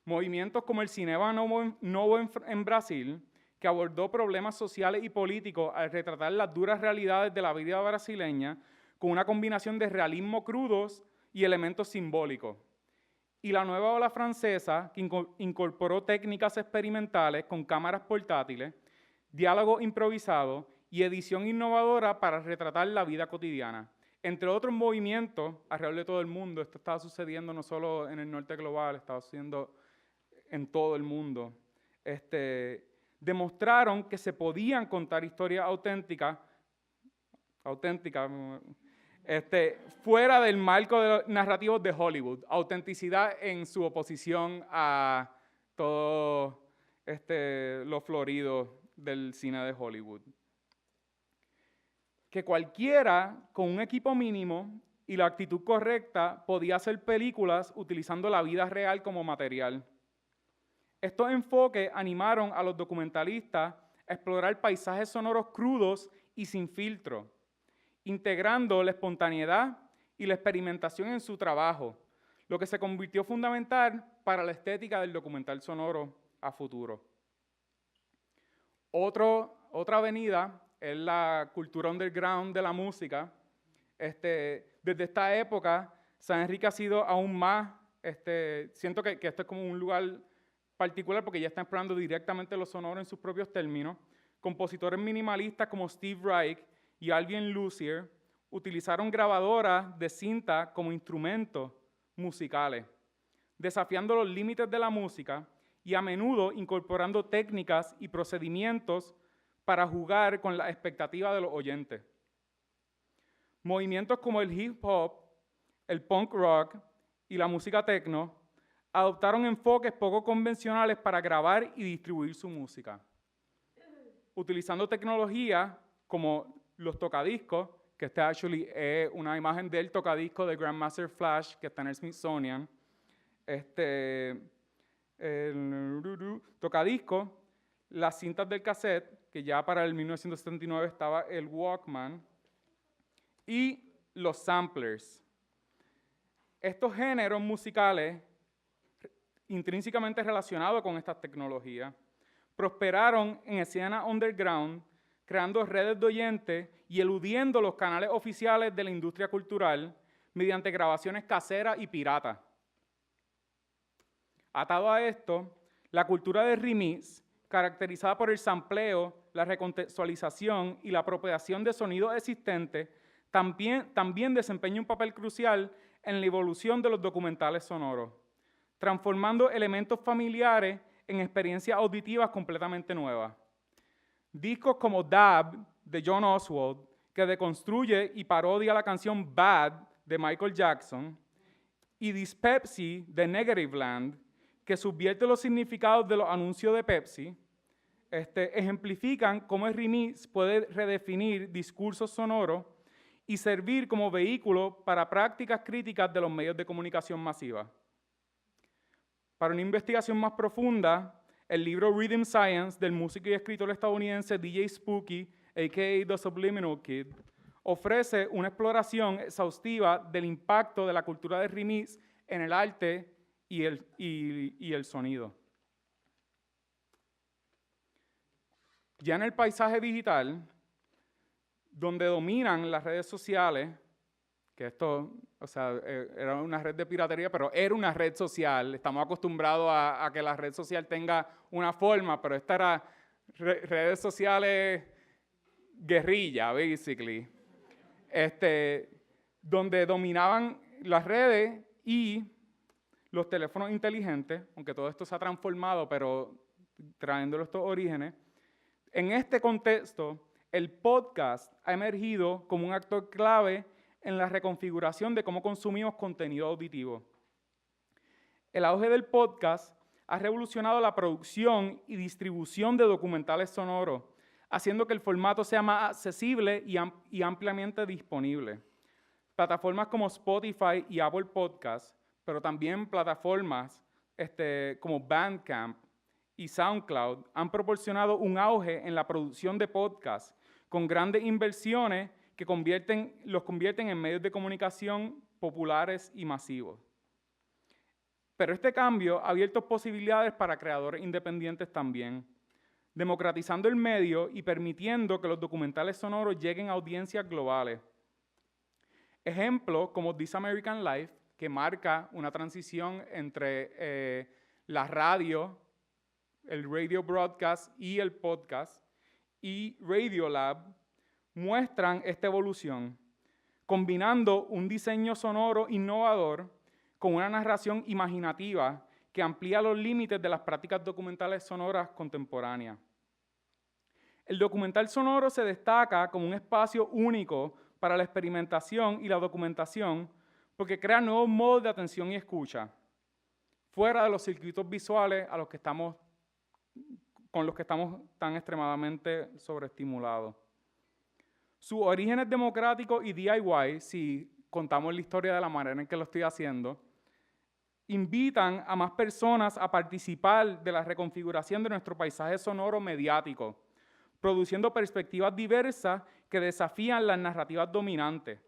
Speaker 2: Movimientos como el Cinema Novo en Brasil, que abordó problemas sociales y políticos al retratar las duras realidades de la vida brasileña con una combinación de realismo crudos y elementos simbólicos. Y la nueva ola francesa, que incorporó técnicas experimentales con cámaras portátiles, diálogo improvisado y edición innovadora para retratar la vida cotidiana. Entre otros movimientos alrededor de todo el mundo, esto estaba sucediendo no solo en el norte global, estaba sucediendo en todo el mundo. Demostraron que se podían contar historias auténticas, fuera del marco de los narrativos de Hollywood. Autenticidad en su oposición a todo lo florido del cine de Hollywood. Que cualquiera con un equipo mínimo y la actitud correcta podía hacer películas utilizando la vida real como material. Estos enfoques animaron a los documentalistas a explorar paisajes sonoros crudos y sin filtro, integrando la espontaneidad y la experimentación en su trabajo, lo que se convirtió fundamental para la estética del documental sonoro a futuro. Otra avenida es la cultura underground de la música. Desde esta época se ha enriquecido aún más. Siento que esto es como un lugar particular porque ya está explorando directamente lo sonoro en sus propios términos. Compositores minimalistas como Steve Reich y Alvin Lucier utilizaron grabadoras de cinta como instrumentos musicales, desafiando los límites de la música y a menudo incorporando técnicas y procedimientos para jugar con la expectativa de los oyentes. Movimientos como el hip hop, el punk rock y la música techno adoptaron enfoques poco convencionales para grabar y distribuir su música, utilizando tecnología como los tocadiscos, que es una imagen del tocadisco de Grandmaster Flash que está en el Smithsonian. El tocadisco, las cintas del cassette, que ya para el 1979 estaba el Walkman, y los samplers. Estos géneros musicales, intrínsecamente relacionados con estas tecnologías, prosperaron en escena underground, creando redes de oyentes y eludiendo los canales oficiales de la industria cultural mediante grabaciones caseras y piratas. Atado a esto, la cultura de remix, caracterizada por el sampleo, la recontextualización y la apropiación de sonidos existentes, también desempeña un papel crucial en la evolución de los documentales sonoros, transformando elementos familiares en experiencias auditivas completamente nuevas. Discos como Dab, de John Oswald, que deconstruye y parodia la canción Bad, de Michael Jackson, y Dyspepsy, de Negativland, que subvierte los significados de los anuncios de Pepsi, ejemplifican cómo el remix puede redefinir discursos sonoros y servir como vehículo para prácticas críticas de los medios de comunicación masiva. Para una investigación más profunda, el libro Rhythm Science del músico y escritor estadounidense DJ Spooky, a.k.a. The Subliminal Kid, ofrece una exploración exhaustiva del impacto de la cultura del remix en el arte y el sonido. Ya en el paisaje digital, donde dominan las redes sociales, que esto o sea, era una red de piratería, pero era una red social. Estamos acostumbrados a que la red social tenga una forma, pero esta era redes sociales guerrilla, basically. Donde dominaban las redes y los teléfonos inteligentes, aunque todo esto se ha transformado, pero trayéndolo a estos orígenes. En este contexto, el podcast ha emergido como un actor clave en la reconfiguración de cómo consumimos contenido auditivo. El auge del podcast ha revolucionado la producción y distribución de documentales sonoros, haciendo que el formato sea más accesible y ampliamente disponible. Plataformas como Spotify y Apple Podcasts, pero también plataformas como Bandcamp y SoundCloud han proporcionado un auge en la producción de podcasts con grandes inversiones que los convierten en medios de comunicación populares y masivos. Pero este cambio ha abierto posibilidades para creadores independientes también, democratizando el medio y permitiendo que los documentales sonoros lleguen a audiencias globales. Ejemplos como This American Life, que marca una transición entre la radio, el radio broadcast y el podcast, y Radiolab, muestran esta evolución, combinando un diseño sonoro innovador con una narración imaginativa que amplía los límites de las prácticas documentales sonoras contemporáneas. El documental sonoro se destaca como un espacio único para la experimentación y la documentación porque crea nuevos modos de atención y escucha, fuera de los circuitos visuales con los que estamos tan extremadamente sobreestimulados. Sus orígenes democráticos y DIY, si contamos la historia de la manera en que lo estoy haciendo, invitan a más personas a participar de la reconfiguración de nuestro paisaje sonoro mediático, produciendo perspectivas diversas que desafían las narrativas dominantes.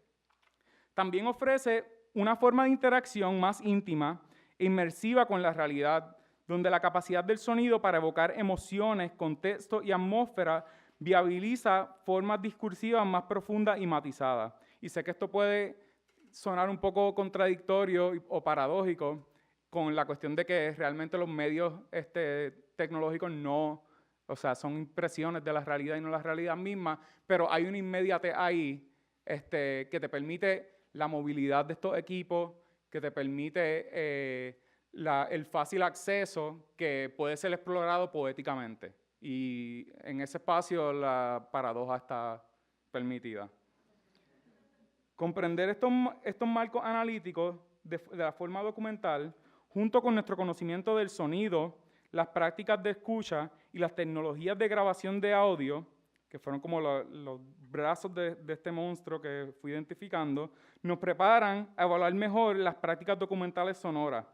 Speaker 2: También ofrece una forma de interacción más íntima e inmersiva con la realidad, donde la capacidad del sonido para evocar emociones, contexto y atmósfera viabiliza formas discursivas más profundas y matizadas. Y sé que esto puede sonar un poco contradictorio o paradójico con la cuestión de que realmente los medios tecnológicos son impresiones de la realidad y no la realidad misma, pero hay una inmediatez ahí que te permite la movilidad de estos equipos, que te permite el fácil acceso que puede ser explorado poéticamente. Y en ese espacio la paradoja está permitida. Comprender estos marcos analíticos de la forma documental, junto con nuestro conocimiento del sonido, las prácticas de escucha y las tecnologías de grabación de audio, que fueron como los brazos de este monstruo que fui identificando, nos preparan a evaluar mejor las prácticas documentales sonoras.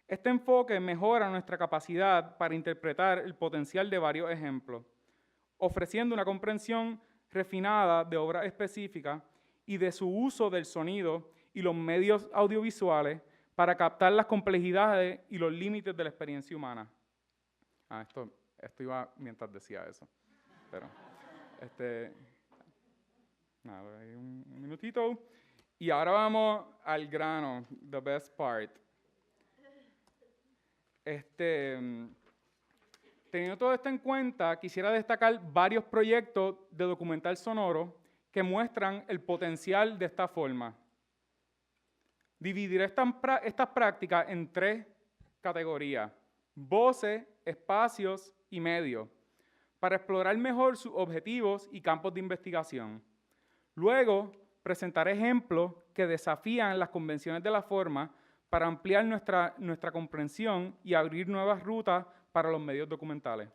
Speaker 2: Este enfoque mejora nuestra capacidad para interpretar el potencial de varios ejemplos, ofreciendo una comprensión refinada de obras específicas y de su uso del sonido y los medios audiovisuales para captar las complejidades y los límites de la experiencia humana. Esto iba mientras decía eso. Pero, nada, un minutito. Y ahora vamos al grano, the best part. Teniendo todo esto en cuenta, quisiera destacar varios proyectos de documental sonoro que muestran el potencial de esta forma. Dividiré estas prácticas en 3 categorías: voces, espacios y medios, para explorar mejor sus objetivos y campos de investigación. Luego, presentaré ejemplos que desafían las convenciones de la forma para ampliar nuestra comprensión y abrir nuevas rutas para los medios documentales.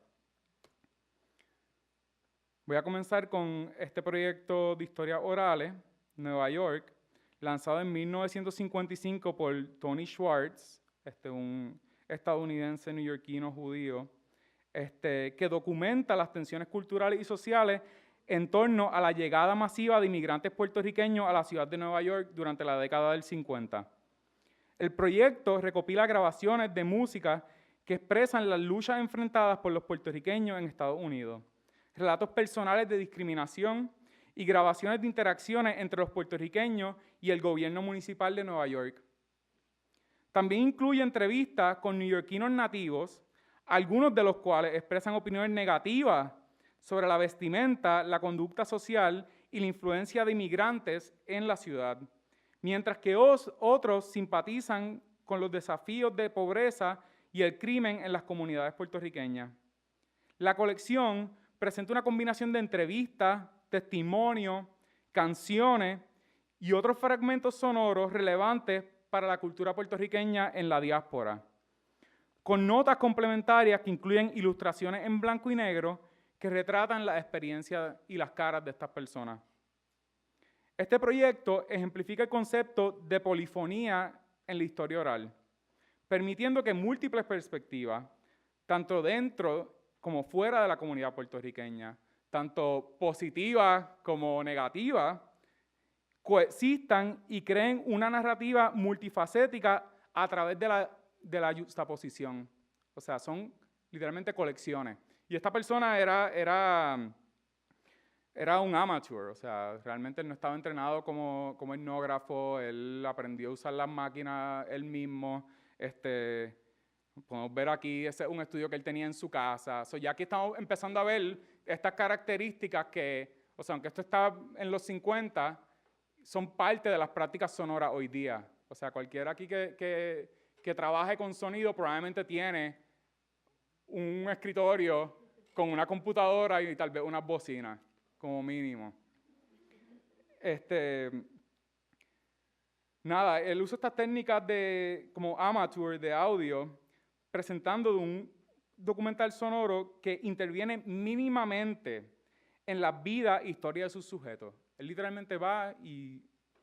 Speaker 2: Voy a comenzar con este proyecto de historias orales, Nueva York, lanzado en 1955 por Tony Schwartz, un estadounidense neoyorquino judío, que documenta las tensiones culturales y sociales en torno a la llegada masiva de inmigrantes puertorriqueños a la ciudad de Nueva York durante la década del 50. El proyecto recopila grabaciones de música que expresan las luchas enfrentadas por los puertorriqueños en Estados Unidos, relatos personales de discriminación y grabaciones de interacciones entre los puertorriqueños y el gobierno municipal de Nueva York. También incluye entrevistas con neoyorquinos nativos, algunos de los cuales expresan opiniones negativas sobre la vestimenta, la conducta social y la influencia de inmigrantes en la ciudad, mientras que otros simpatizan con los desafíos de pobreza y el crimen en las comunidades puertorriqueñas. La colección presenta una combinación de entrevistas, testimonios, canciones y otros fragmentos sonoros relevantes para la cultura puertorriqueña en la diáspora, con notas complementarias que incluyen ilustraciones en blanco y negro que retratan las experiencias y las caras de estas personas. Este proyecto ejemplifica el concepto de polifonía en la historia oral, permitiendo que múltiples perspectivas, tanto dentro como fuera de la comunidad puertorriqueña, tanto positivas como negativas, coexistan y creen una narrativa multifacética a través de la yuxtaposición. O sea, son literalmente colecciones. Y esta persona era un amateur, o sea, realmente él no estaba entrenado como etnógrafo, él aprendió a usar las máquinas él mismo. Podemos ver aquí, ese es un estudio que él tenía en su casa. Ya aquí estamos empezando a ver estas características que, o sea, aunque esto está en los 50, son parte de las prácticas sonoras hoy día. O sea, cualquiera aquí que trabaje con sonido probablemente tiene un escritorio con una computadora y tal vez unas bocinas, como mínimo. Nada, él usa estas técnicas como amateur de audio, presentando un documental sonoro que interviene mínimamente en la vida e historia de sus sujetos. Él literalmente va y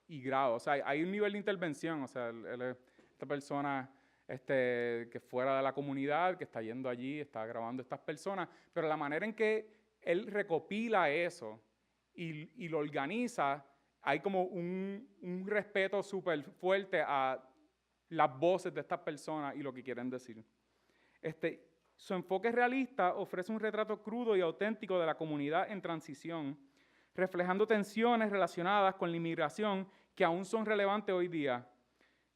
Speaker 2: graba. O sea, hay un nivel de intervención. O sea, él es esta persona que fuera de la comunidad, que está yendo allí, está grabando a estas personas, pero la manera en que él recopila eso y lo organiza, hay como un respeto súper fuerte a las voces de estas personas y lo que quieren decir. Su enfoque realista ofrece un retrato crudo y auténtico de la comunidad en transición, reflejando tensiones relacionadas con la inmigración que aún son relevantes hoy día.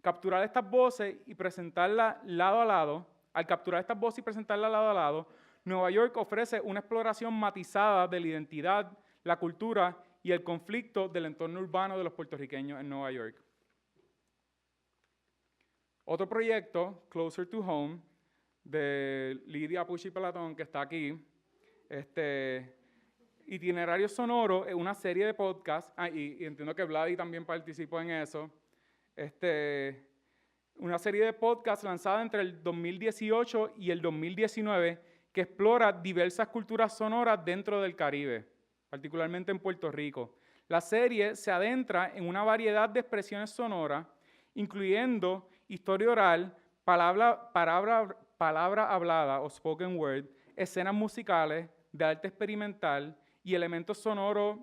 Speaker 2: Capturar estas voces y presentarlas lado a lado, Nueva York ofrece una exploración matizada de la identidad, la cultura y el conflicto del entorno urbano de los puertorriqueños en Nueva York. Otro proyecto, Closer to Home, de Lidia Pucci Pelatón, que está aquí, Itinerario Sonoro, es una serie de podcasts, y entiendo que Vladi también participó en eso, una serie de podcasts lanzada entre el 2018 y el 2019 que explora diversas culturas sonoras dentro del Caribe, particularmente en Puerto Rico. La serie se adentra en una variedad de expresiones sonoras, incluyendo historia oral, palabra hablada o spoken word, escenas musicales, de arte experimental y elementos sonoros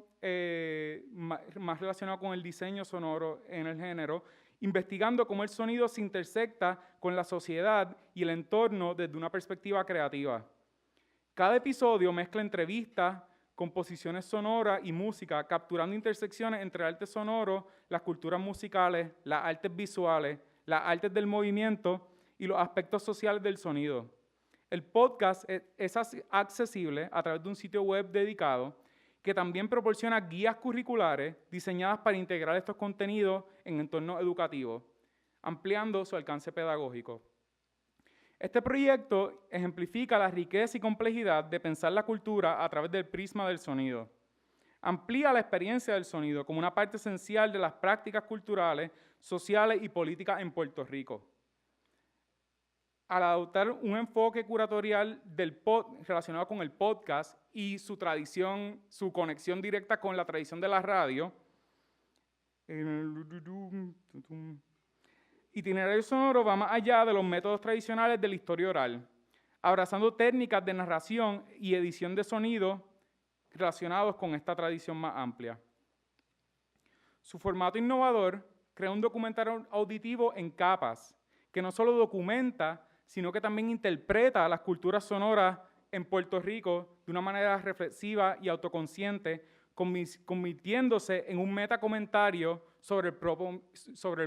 Speaker 2: más relacionados con el diseño sonoro en el género, investigando cómo el sonido se intersecta con la sociedad y el entorno desde una perspectiva creativa. Cada episodio mezcla entrevistas, composiciones sonoras y música, capturando intersecciones entre arte sonoro, las culturas musicales, las artes visuales, las artes del movimiento y los aspectos sociales del sonido. El podcast es accesible a través de un sitio web dedicado que también proporciona guías curriculares diseñadas para integrar estos contenidos en entornos educativos, ampliando su alcance pedagógico. Este proyecto ejemplifica la riqueza y complejidad de pensar la cultura a través del prisma del sonido. Amplía la experiencia del sonido como una parte esencial de las prácticas culturales, sociales y políticas en Puerto Rico. Al adoptar un enfoque curatorial relacionado con el podcast y su tradición, su conexión directa con la tradición de la radio, Itinerario Sonoro va más allá de los métodos tradicionales de la historia oral, abrazando técnicas de narración y edición de sonido relacionados con esta tradición más amplia. Su formato innovador crea un documental auditivo en capas, que no solo documenta, sino que también interpreta las culturas sonoras en Puerto Rico de una manera reflexiva y autoconsciente, convirtiéndose en un metacomentario sobre el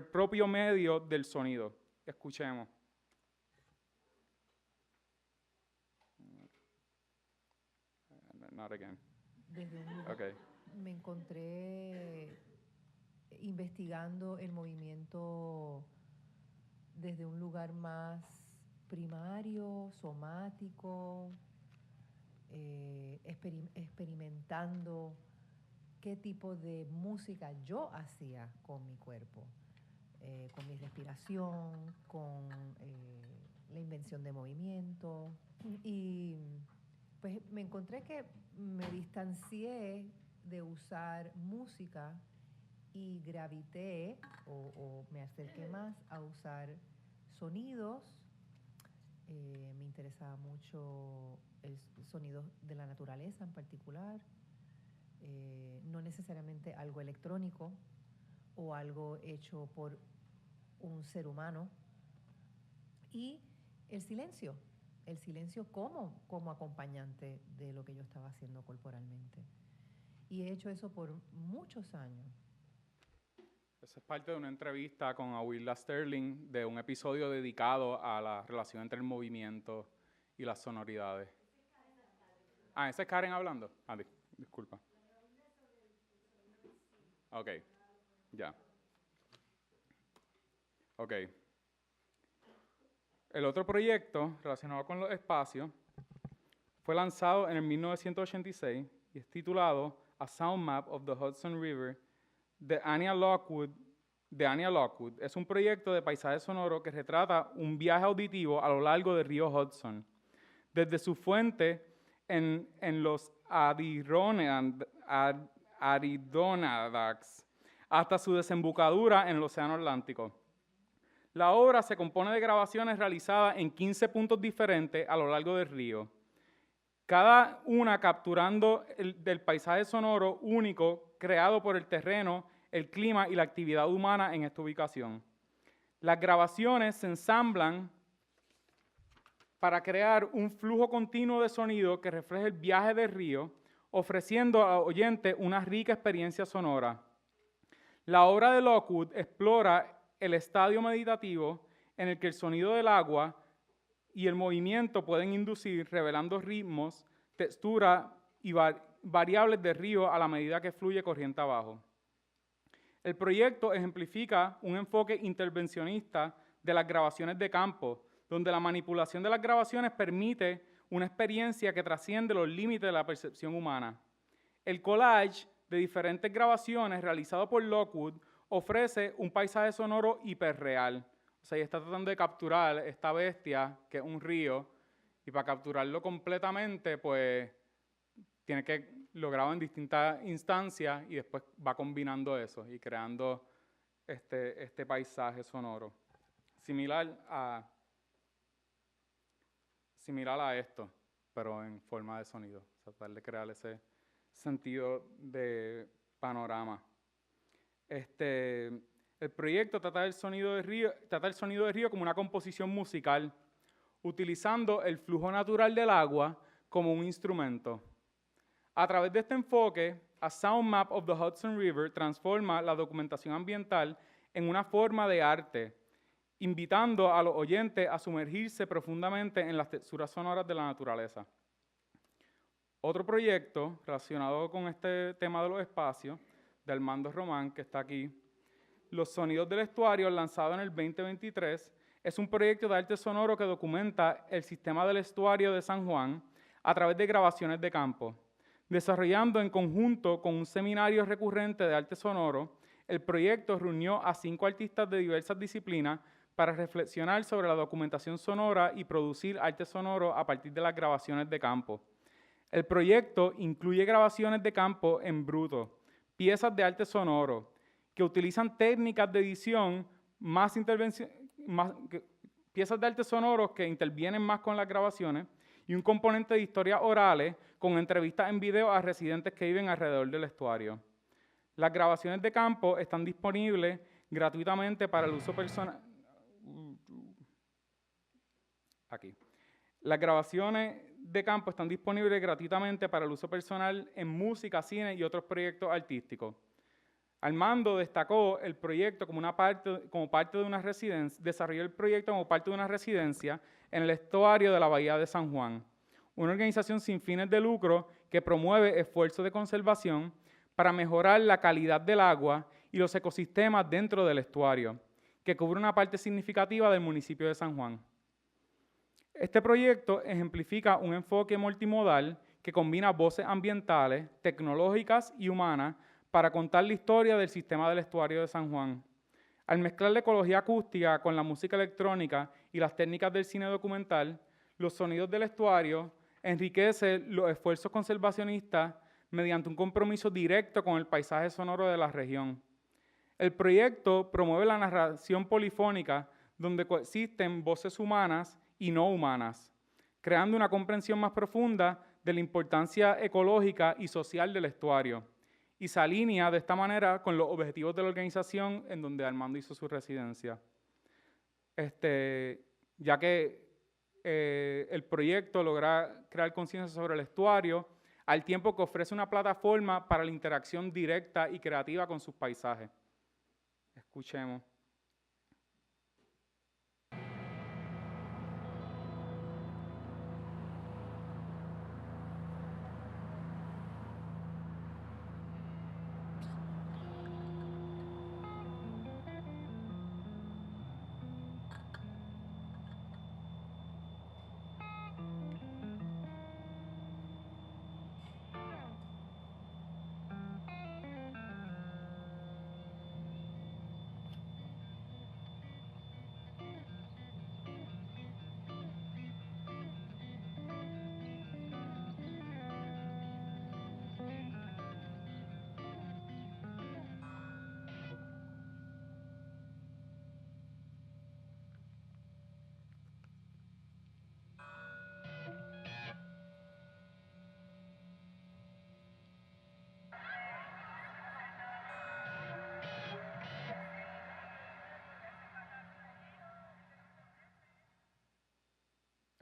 Speaker 2: propio medio del sonido. Escuchemos. Not again.
Speaker 5: Desde un lugar,
Speaker 2: Okay.
Speaker 5: me encontré investigando el movimiento desde un lugar más primario, somático, experimentando qué tipo de música yo hacía con mi cuerpo, con mi respiración, con la invención de movimiento. Y pues me encontré que me distancié de usar música y gravité o me acerqué más a usar sonidos. Me interesaba mucho el sonido de la naturaleza en particular, no necesariamente algo electrónico o algo hecho por un ser humano. Y el silencio como acompañante de lo que yo estaba haciendo corporalmente. Y he hecho eso por muchos años.
Speaker 2: Esa es parte de una entrevista con Willa Sterling de un episodio dedicado a la relación entre el movimiento y las sonoridades. Ah, ¿esa es Karen hablando? Ah, disculpa. Ok, ya. Ok. El otro proyecto relacionado con los espacios fue lanzado en el 1986 y es titulado A Sound Map of the Hudson River de Anya Lockwood. Es un proyecto de paisaje sonoro que retrata un viaje auditivo a lo largo del río Hudson, desde su fuente en los Adirondacks hasta su desembocadura en el Océano Atlántico. La obra se compone de grabaciones realizadas en 15 puntos diferentes a lo largo del río, cada una capturando del paisaje sonoro único creado por el terreno, el clima y la actividad humana en esta ubicación. Las grabaciones se ensamblan para crear un flujo continuo de sonido que refleje el viaje del río, ofreciendo al oyente una rica experiencia sonora. La obra de Lockwood explora el estadio meditativo en el que el sonido del agua y el movimiento pueden inducir, revelando ritmos, textura y variables del río a la medida que fluye corriente abajo. El proyecto ejemplifica un enfoque intervencionista de las grabaciones de campo, donde la manipulación de las grabaciones permite una experiencia que trasciende los límites de la percepción humana. El collage de diferentes grabaciones realizado por Lockwood ofrece un paisaje sonoro hiperreal. O sea, ella está tratando de capturar esta bestia, que es un río, y para capturarlo completamente, pues, tiene que lograrlo en distintas instancias y después va combinando eso y creando este paisaje sonoro. Similar a esto, pero en forma de sonido. O sea, tratar de crear ese sentido de panorama. El proyecto trata el sonido de río como una composición musical, utilizando el flujo natural del agua como un instrumento. A través de este enfoque, A Sound Map of the Hudson River transforma la documentación ambiental en una forma de arte, invitando a los oyentes a sumergirse profundamente en las texturas sonoras de la naturaleza. Otro proyecto relacionado con este tema de los espacios, de Armando Román, que está aquí, Los Sonidos del Estuario, lanzado en el 2023, es un proyecto de arte sonoro que documenta el sistema del estuario de San Juan a través de grabaciones de campo. Desarrollando en conjunto con un seminario recurrente de arte sonoro, el proyecto reunió a 5 artistas de diversas disciplinas para reflexionar sobre la documentación sonora y producir arte sonoro a partir de las grabaciones de campo. El proyecto incluye grabaciones de campo en bruto, piezas de arte sonoro, que utilizan técnicas de edición piezas de arte sonoro que intervienen más con las grabaciones, y un componente de historias orales con entrevistas en video a residentes que viven alrededor del estuario. Las grabaciones de campo están disponibles gratuitamente para el uso personal. Aquí. Las grabaciones de campo están disponibles gratuitamente para el uso personal en música, cine y otros proyectos artísticos. Armando destacó el proyecto como parte de una residencia, desarrolló el proyecto como parte de una residencia en el estuario de la Bahía de San Juan, una organización sin fines de lucro que promueve esfuerzos de conservación para mejorar la calidad del agua y los ecosistemas dentro del estuario, que cubre una parte significativa del municipio de San Juan. Este proyecto ejemplifica un enfoque multimodal que combina voces ambientales, tecnológicas y humanas para contar la historia del sistema del estuario de San Juan. Al mezclar la ecología acústica con la música electrónica y las técnicas del cine documental, los sonidos del estuario enriquecen los esfuerzos conservacionistas mediante un compromiso directo con el paisaje sonoro de la región. El proyecto promueve la narración polifónica donde coexisten voces humanas y no humanas, creando una comprensión más profunda de la importancia ecológica y social del estuario, y se alinea de esta manera con los objetivos de la organización en donde Armando hizo su residencia. Ya que el proyecto logra crear conciencia sobre el estuario, al tiempo que ofrece una plataforma para la interacción directa y creativa con sus paisajes. Escuchemos.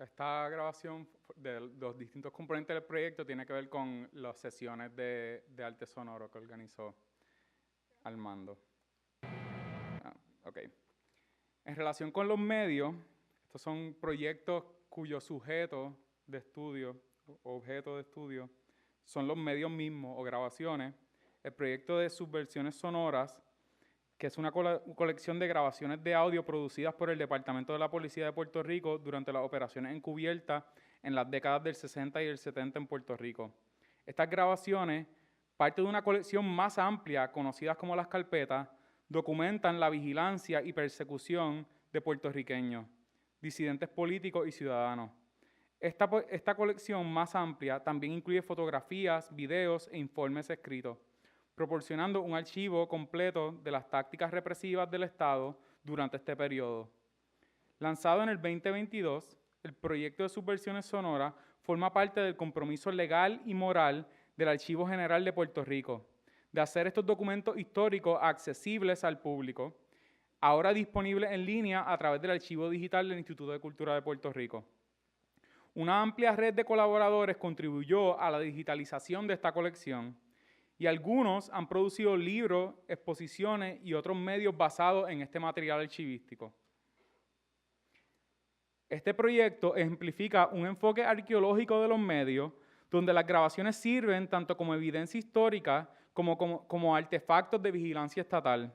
Speaker 2: Esta grabación de los distintos componentes del proyecto tiene que ver con las sesiones de arte sonoro que organizó Armando. Okay. En relación con los medios, estos son proyectos cuyo sujeto de estudio, objeto de estudio, son los medios mismos o grabaciones. El proyecto de Subversiones Sonoras, que es una colección de grabaciones de audio producidas por el Departamento de la Policía de Puerto Rico durante las operaciones encubiertas en las décadas del 60 y el 70 en Puerto Rico. Estas grabaciones, parte de una colección más amplia, conocidas como las carpetas, documentan la vigilancia y persecución de puertorriqueños, disidentes políticos y ciudadanos. Esta colección más amplia también incluye fotografías, videos e informes escritos, proporcionando un archivo completo de las tácticas represivas del Estado durante este periodo. Lanzado en el 2022, el proyecto de Subversiones Sonoras forma parte del compromiso legal y moral del Archivo General de Puerto Rico, de hacer estos documentos históricos accesibles al público, ahora disponibles en línea a través del archivo digital del Instituto de Cultura de Puerto Rico. Una amplia red de colaboradores contribuyó a la digitalización de esta colección, y algunos han producido libros, exposiciones y otros medios basados en este material archivístico. Este proyecto ejemplifica un enfoque arqueológico de los medios, donde las grabaciones sirven tanto como evidencia histórica como artefactos de vigilancia estatal.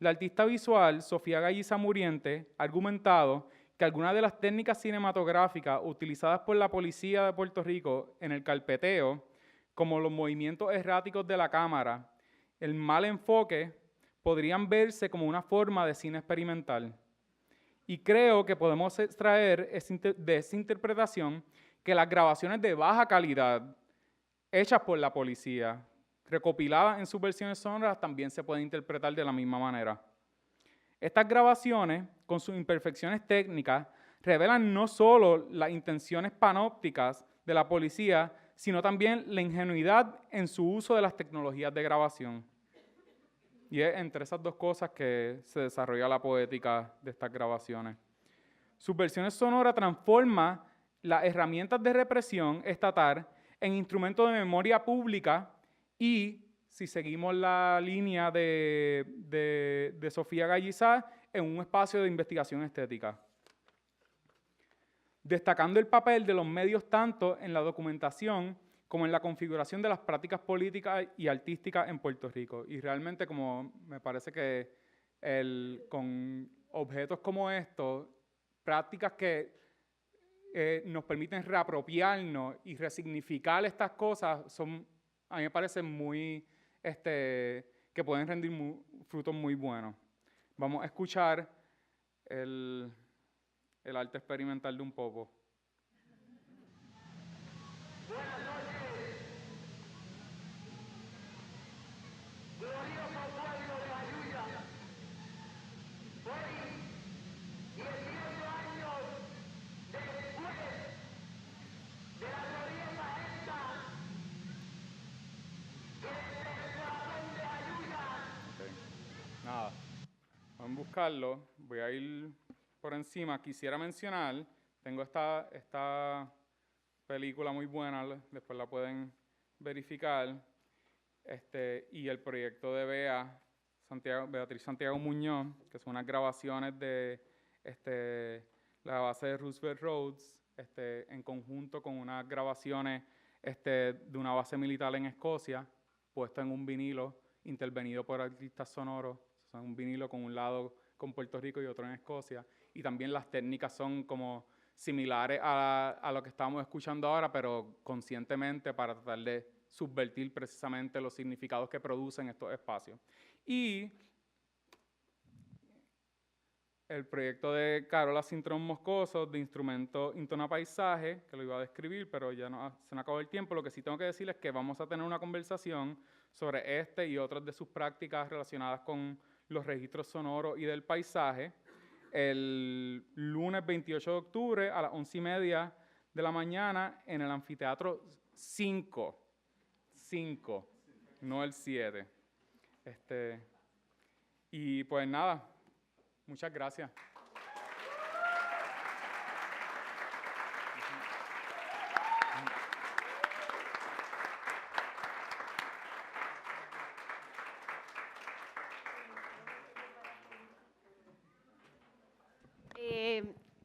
Speaker 2: La artista visual Sofía Galliza Muriente ha argumentado que algunas de las técnicas cinematográficas utilizadas por la Policía de Puerto Rico en el carpeteo, como los movimientos erráticos de la cámara, el mal enfoque, podrían verse como una forma de cine experimental. Y creo que podemos extraer de esa interpretación que las grabaciones de baja calidad, hechas por la policía, recopiladas en Subversiones Sonoras, también se pueden interpretar de la misma manera. Estas grabaciones, con sus imperfecciones técnicas, revelan no solo las intenciones panópticas de la policía, sino también la ingenuidad en su uso de las tecnologías de grabación. Y es entre esas dos cosas que se desarrolla la poética de estas grabaciones. Subversiones Sonoras transforma las herramientas de represión estatal en instrumentos de memoria pública y, si seguimos la línea de Sofía Gallizá, en un espacio de investigación estética. Destacando el papel de los medios tanto en la documentación como en la configuración de las prácticas políticas y artísticas en Puerto Rico. Y realmente, como me parece que con objetos como estos, prácticas que nos permiten reapropiarnos y resignificar estas cosas, a mí me parecen muy, que pueden rendir frutos muy buenos. Vamos a escuchar el arte experimental de un popo. Nada, vamos a buscarlo, voy a ir por encima. Quisiera mencionar, tengo esta película muy buena, después la pueden verificar, y el proyecto de Beatriz Santiago Muñoz, que son unas grabaciones de la base de Roosevelt Roads, en conjunto con unas grabaciones de una base militar en Escocia, puesto en un vinilo, intervenido por artistas sonoros. Son un vinilo con un lado con Puerto Rico y otro en Escocia. Y también las técnicas son como similares a lo que estamos escuchando ahora, pero conscientemente para tratar de subvertir precisamente los significados que producen estos espacios. Y el proyecto de Carola Cintrón Moscoso de instrumento Intona Paisaje, que lo iba a describir, pero ya se me acabó el tiempo. Lo que sí tengo que decirles es que vamos a tener una conversación sobre y otras de sus prácticas relacionadas con los registros sonoros y del paisaje el lunes 28 de octubre a las 11:30 de la mañana en el anfiteatro 5, no el 7. Y pues nada, muchas gracias.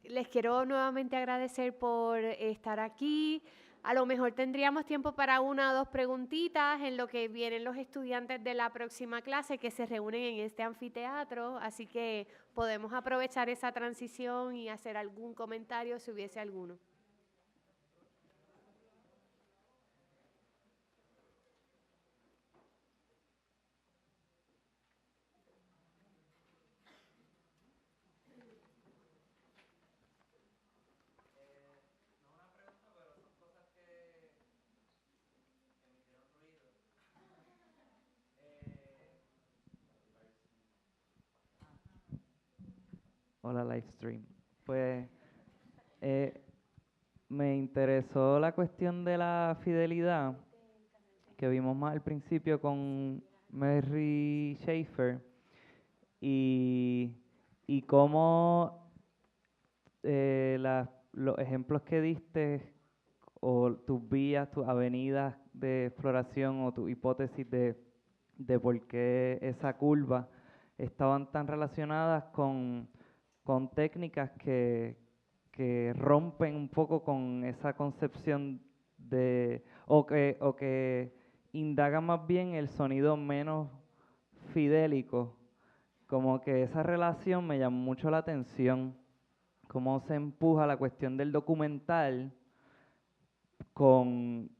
Speaker 1: Les quiero nuevamente agradecer por estar aquí. A lo mejor tendríamos tiempo para una o dos preguntitas en lo que vienen los estudiantes de la próxima clase que se reúnen en este anfiteatro, así que podemos aprovechar esa transición y hacer algún comentario si hubiese alguno.
Speaker 6: Hola, Livestream. Pues me interesó la cuestión de la fidelidad que vimos más al principio con Mary Schaefer y cómo los ejemplos que diste o tus vías, tus avenidas de exploración o tu hipótesis de por qué esa curva estaban tan relacionadas con técnicas que rompen un poco con esa concepción o que indagan más bien el sonido menos fidélico. Como que esa relación me llamó mucho la atención, cómo se empuja la cuestión del documental con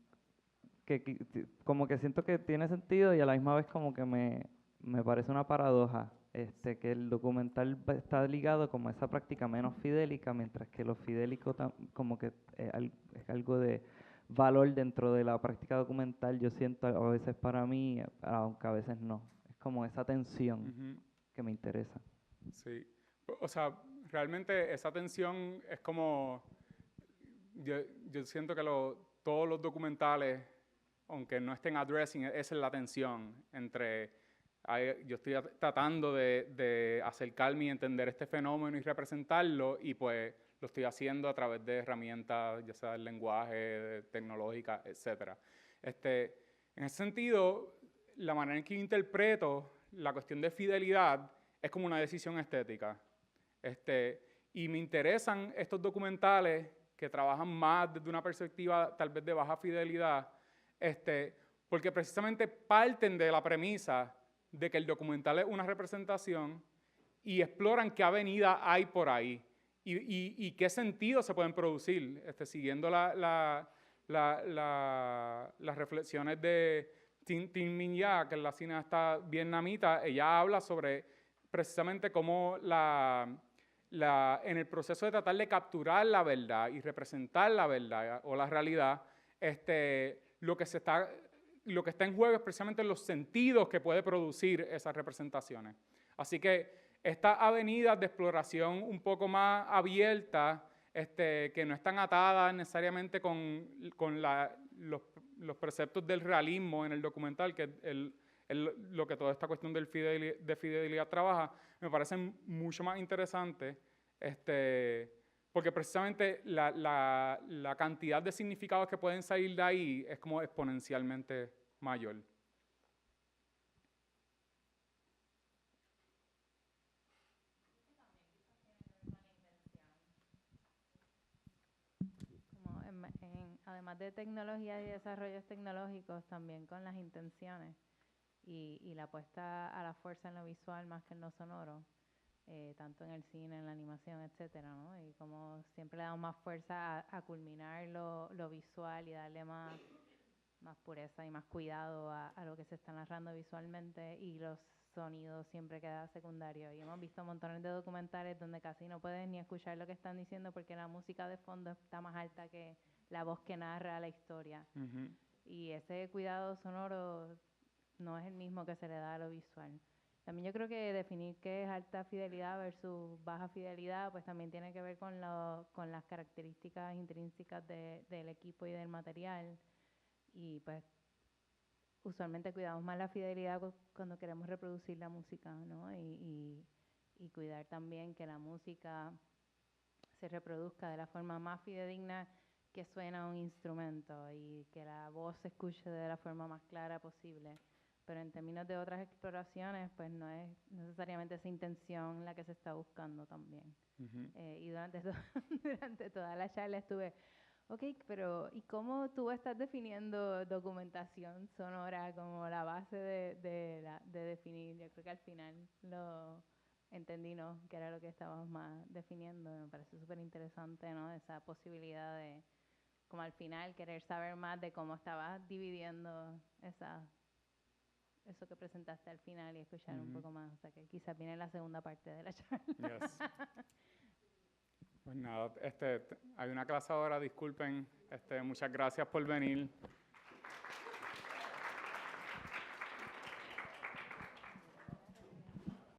Speaker 6: como que siento que tiene sentido y a la misma vez como que me parece una paradoja. Que el documental está ligado como a esa práctica menos fidélica, mientras que lo fidélico como que es algo de valor dentro de la práctica documental, yo siento a veces para mí, aunque a veces no. Es como esa tensión que me interesa.
Speaker 2: Sí, o sea, realmente esa tensión es como, yo siento que todos los documentales, aunque no estén addressing, esa es la tensión entre... Yo estoy tratando de acercarme y entender este fenómeno y representarlo, y pues lo estoy haciendo a través de herramientas, ya sea el lenguaje, tecnológica, etc. En ese sentido, la manera en que yo interpreto la cuestión de fidelidad es como una decisión estética. Y me interesan estos documentales que trabajan más desde una perspectiva tal vez de baja fidelidad, porque precisamente parten de la premisa de que el documental es una representación y exploran qué avenida hay por ahí y qué sentido se pueden producir, siguiendo las reflexiones de Tin Minh Ya, que es la cineasta vietnamita. Ella habla sobre precisamente cómo en el proceso de tratar de capturar la verdad y representar la verdad o la realidad, lo que está en juego es precisamente los sentidos que puede producir esas representaciones. Así que estas avenidas de exploración un poco más abiertas, que no están atadas necesariamente con los preceptos del realismo en el documental, que es lo que toda esta cuestión de fidelidad trabaja, me parecen mucho más interesantes, porque precisamente la cantidad de significados que pueden salir de ahí es como exponencialmente mayor.
Speaker 7: Como además de tecnología y desarrollos tecnológicos, también con las intenciones y la puesta a la fuerza en lo visual más que en lo sonoro, tanto en el cine, en la animación, etcétera, ¿no? Y como siempre le damos más fuerza a culminar lo visual y darle más pureza y más cuidado a lo que se está narrando visualmente, y los sonidos siempre queda secundario. Y hemos visto montones de documentales donde casi no puedes ni escuchar lo que están diciendo porque la música de fondo está más alta que la voz que narra la historia.
Speaker 2: Uh-huh.
Speaker 7: Y ese cuidado sonoro no es el mismo que se le da a lo visual. También yo creo que definir qué es alta fidelidad versus baja fidelidad, pues también tiene que ver con las características intrínsecas del equipo y del material. Y pues usualmente cuidamos más la fidelidad cuando queremos reproducir la música, ¿no? Y cuidar también que la música se reproduzca de la forma más fidedigna que suena un instrumento y que la voz se escuche de la forma más clara posible. Pero en términos de otras exploraciones, pues no es necesariamente esa intención la que se está buscando también.
Speaker 2: Uh-huh.
Speaker 7: Y durante toda la charla estuve, ok, pero ¿y cómo tú estás definiendo documentación sonora como la base de definir? Yo creo que al final lo entendí, ¿no? Que era lo que estábamos más definiendo. Me parece súper interesante, ¿no? Esa posibilidad de, como al final, querer saber más de cómo estabas dividiendo eso que presentaste al final y escuchar
Speaker 2: Uh-huh.
Speaker 7: un poco más. O sea, que quizás viene la segunda parte de la charla.
Speaker 2: Yes. Pues nada, hay una clase ahora, disculpen, muchas gracias por venir.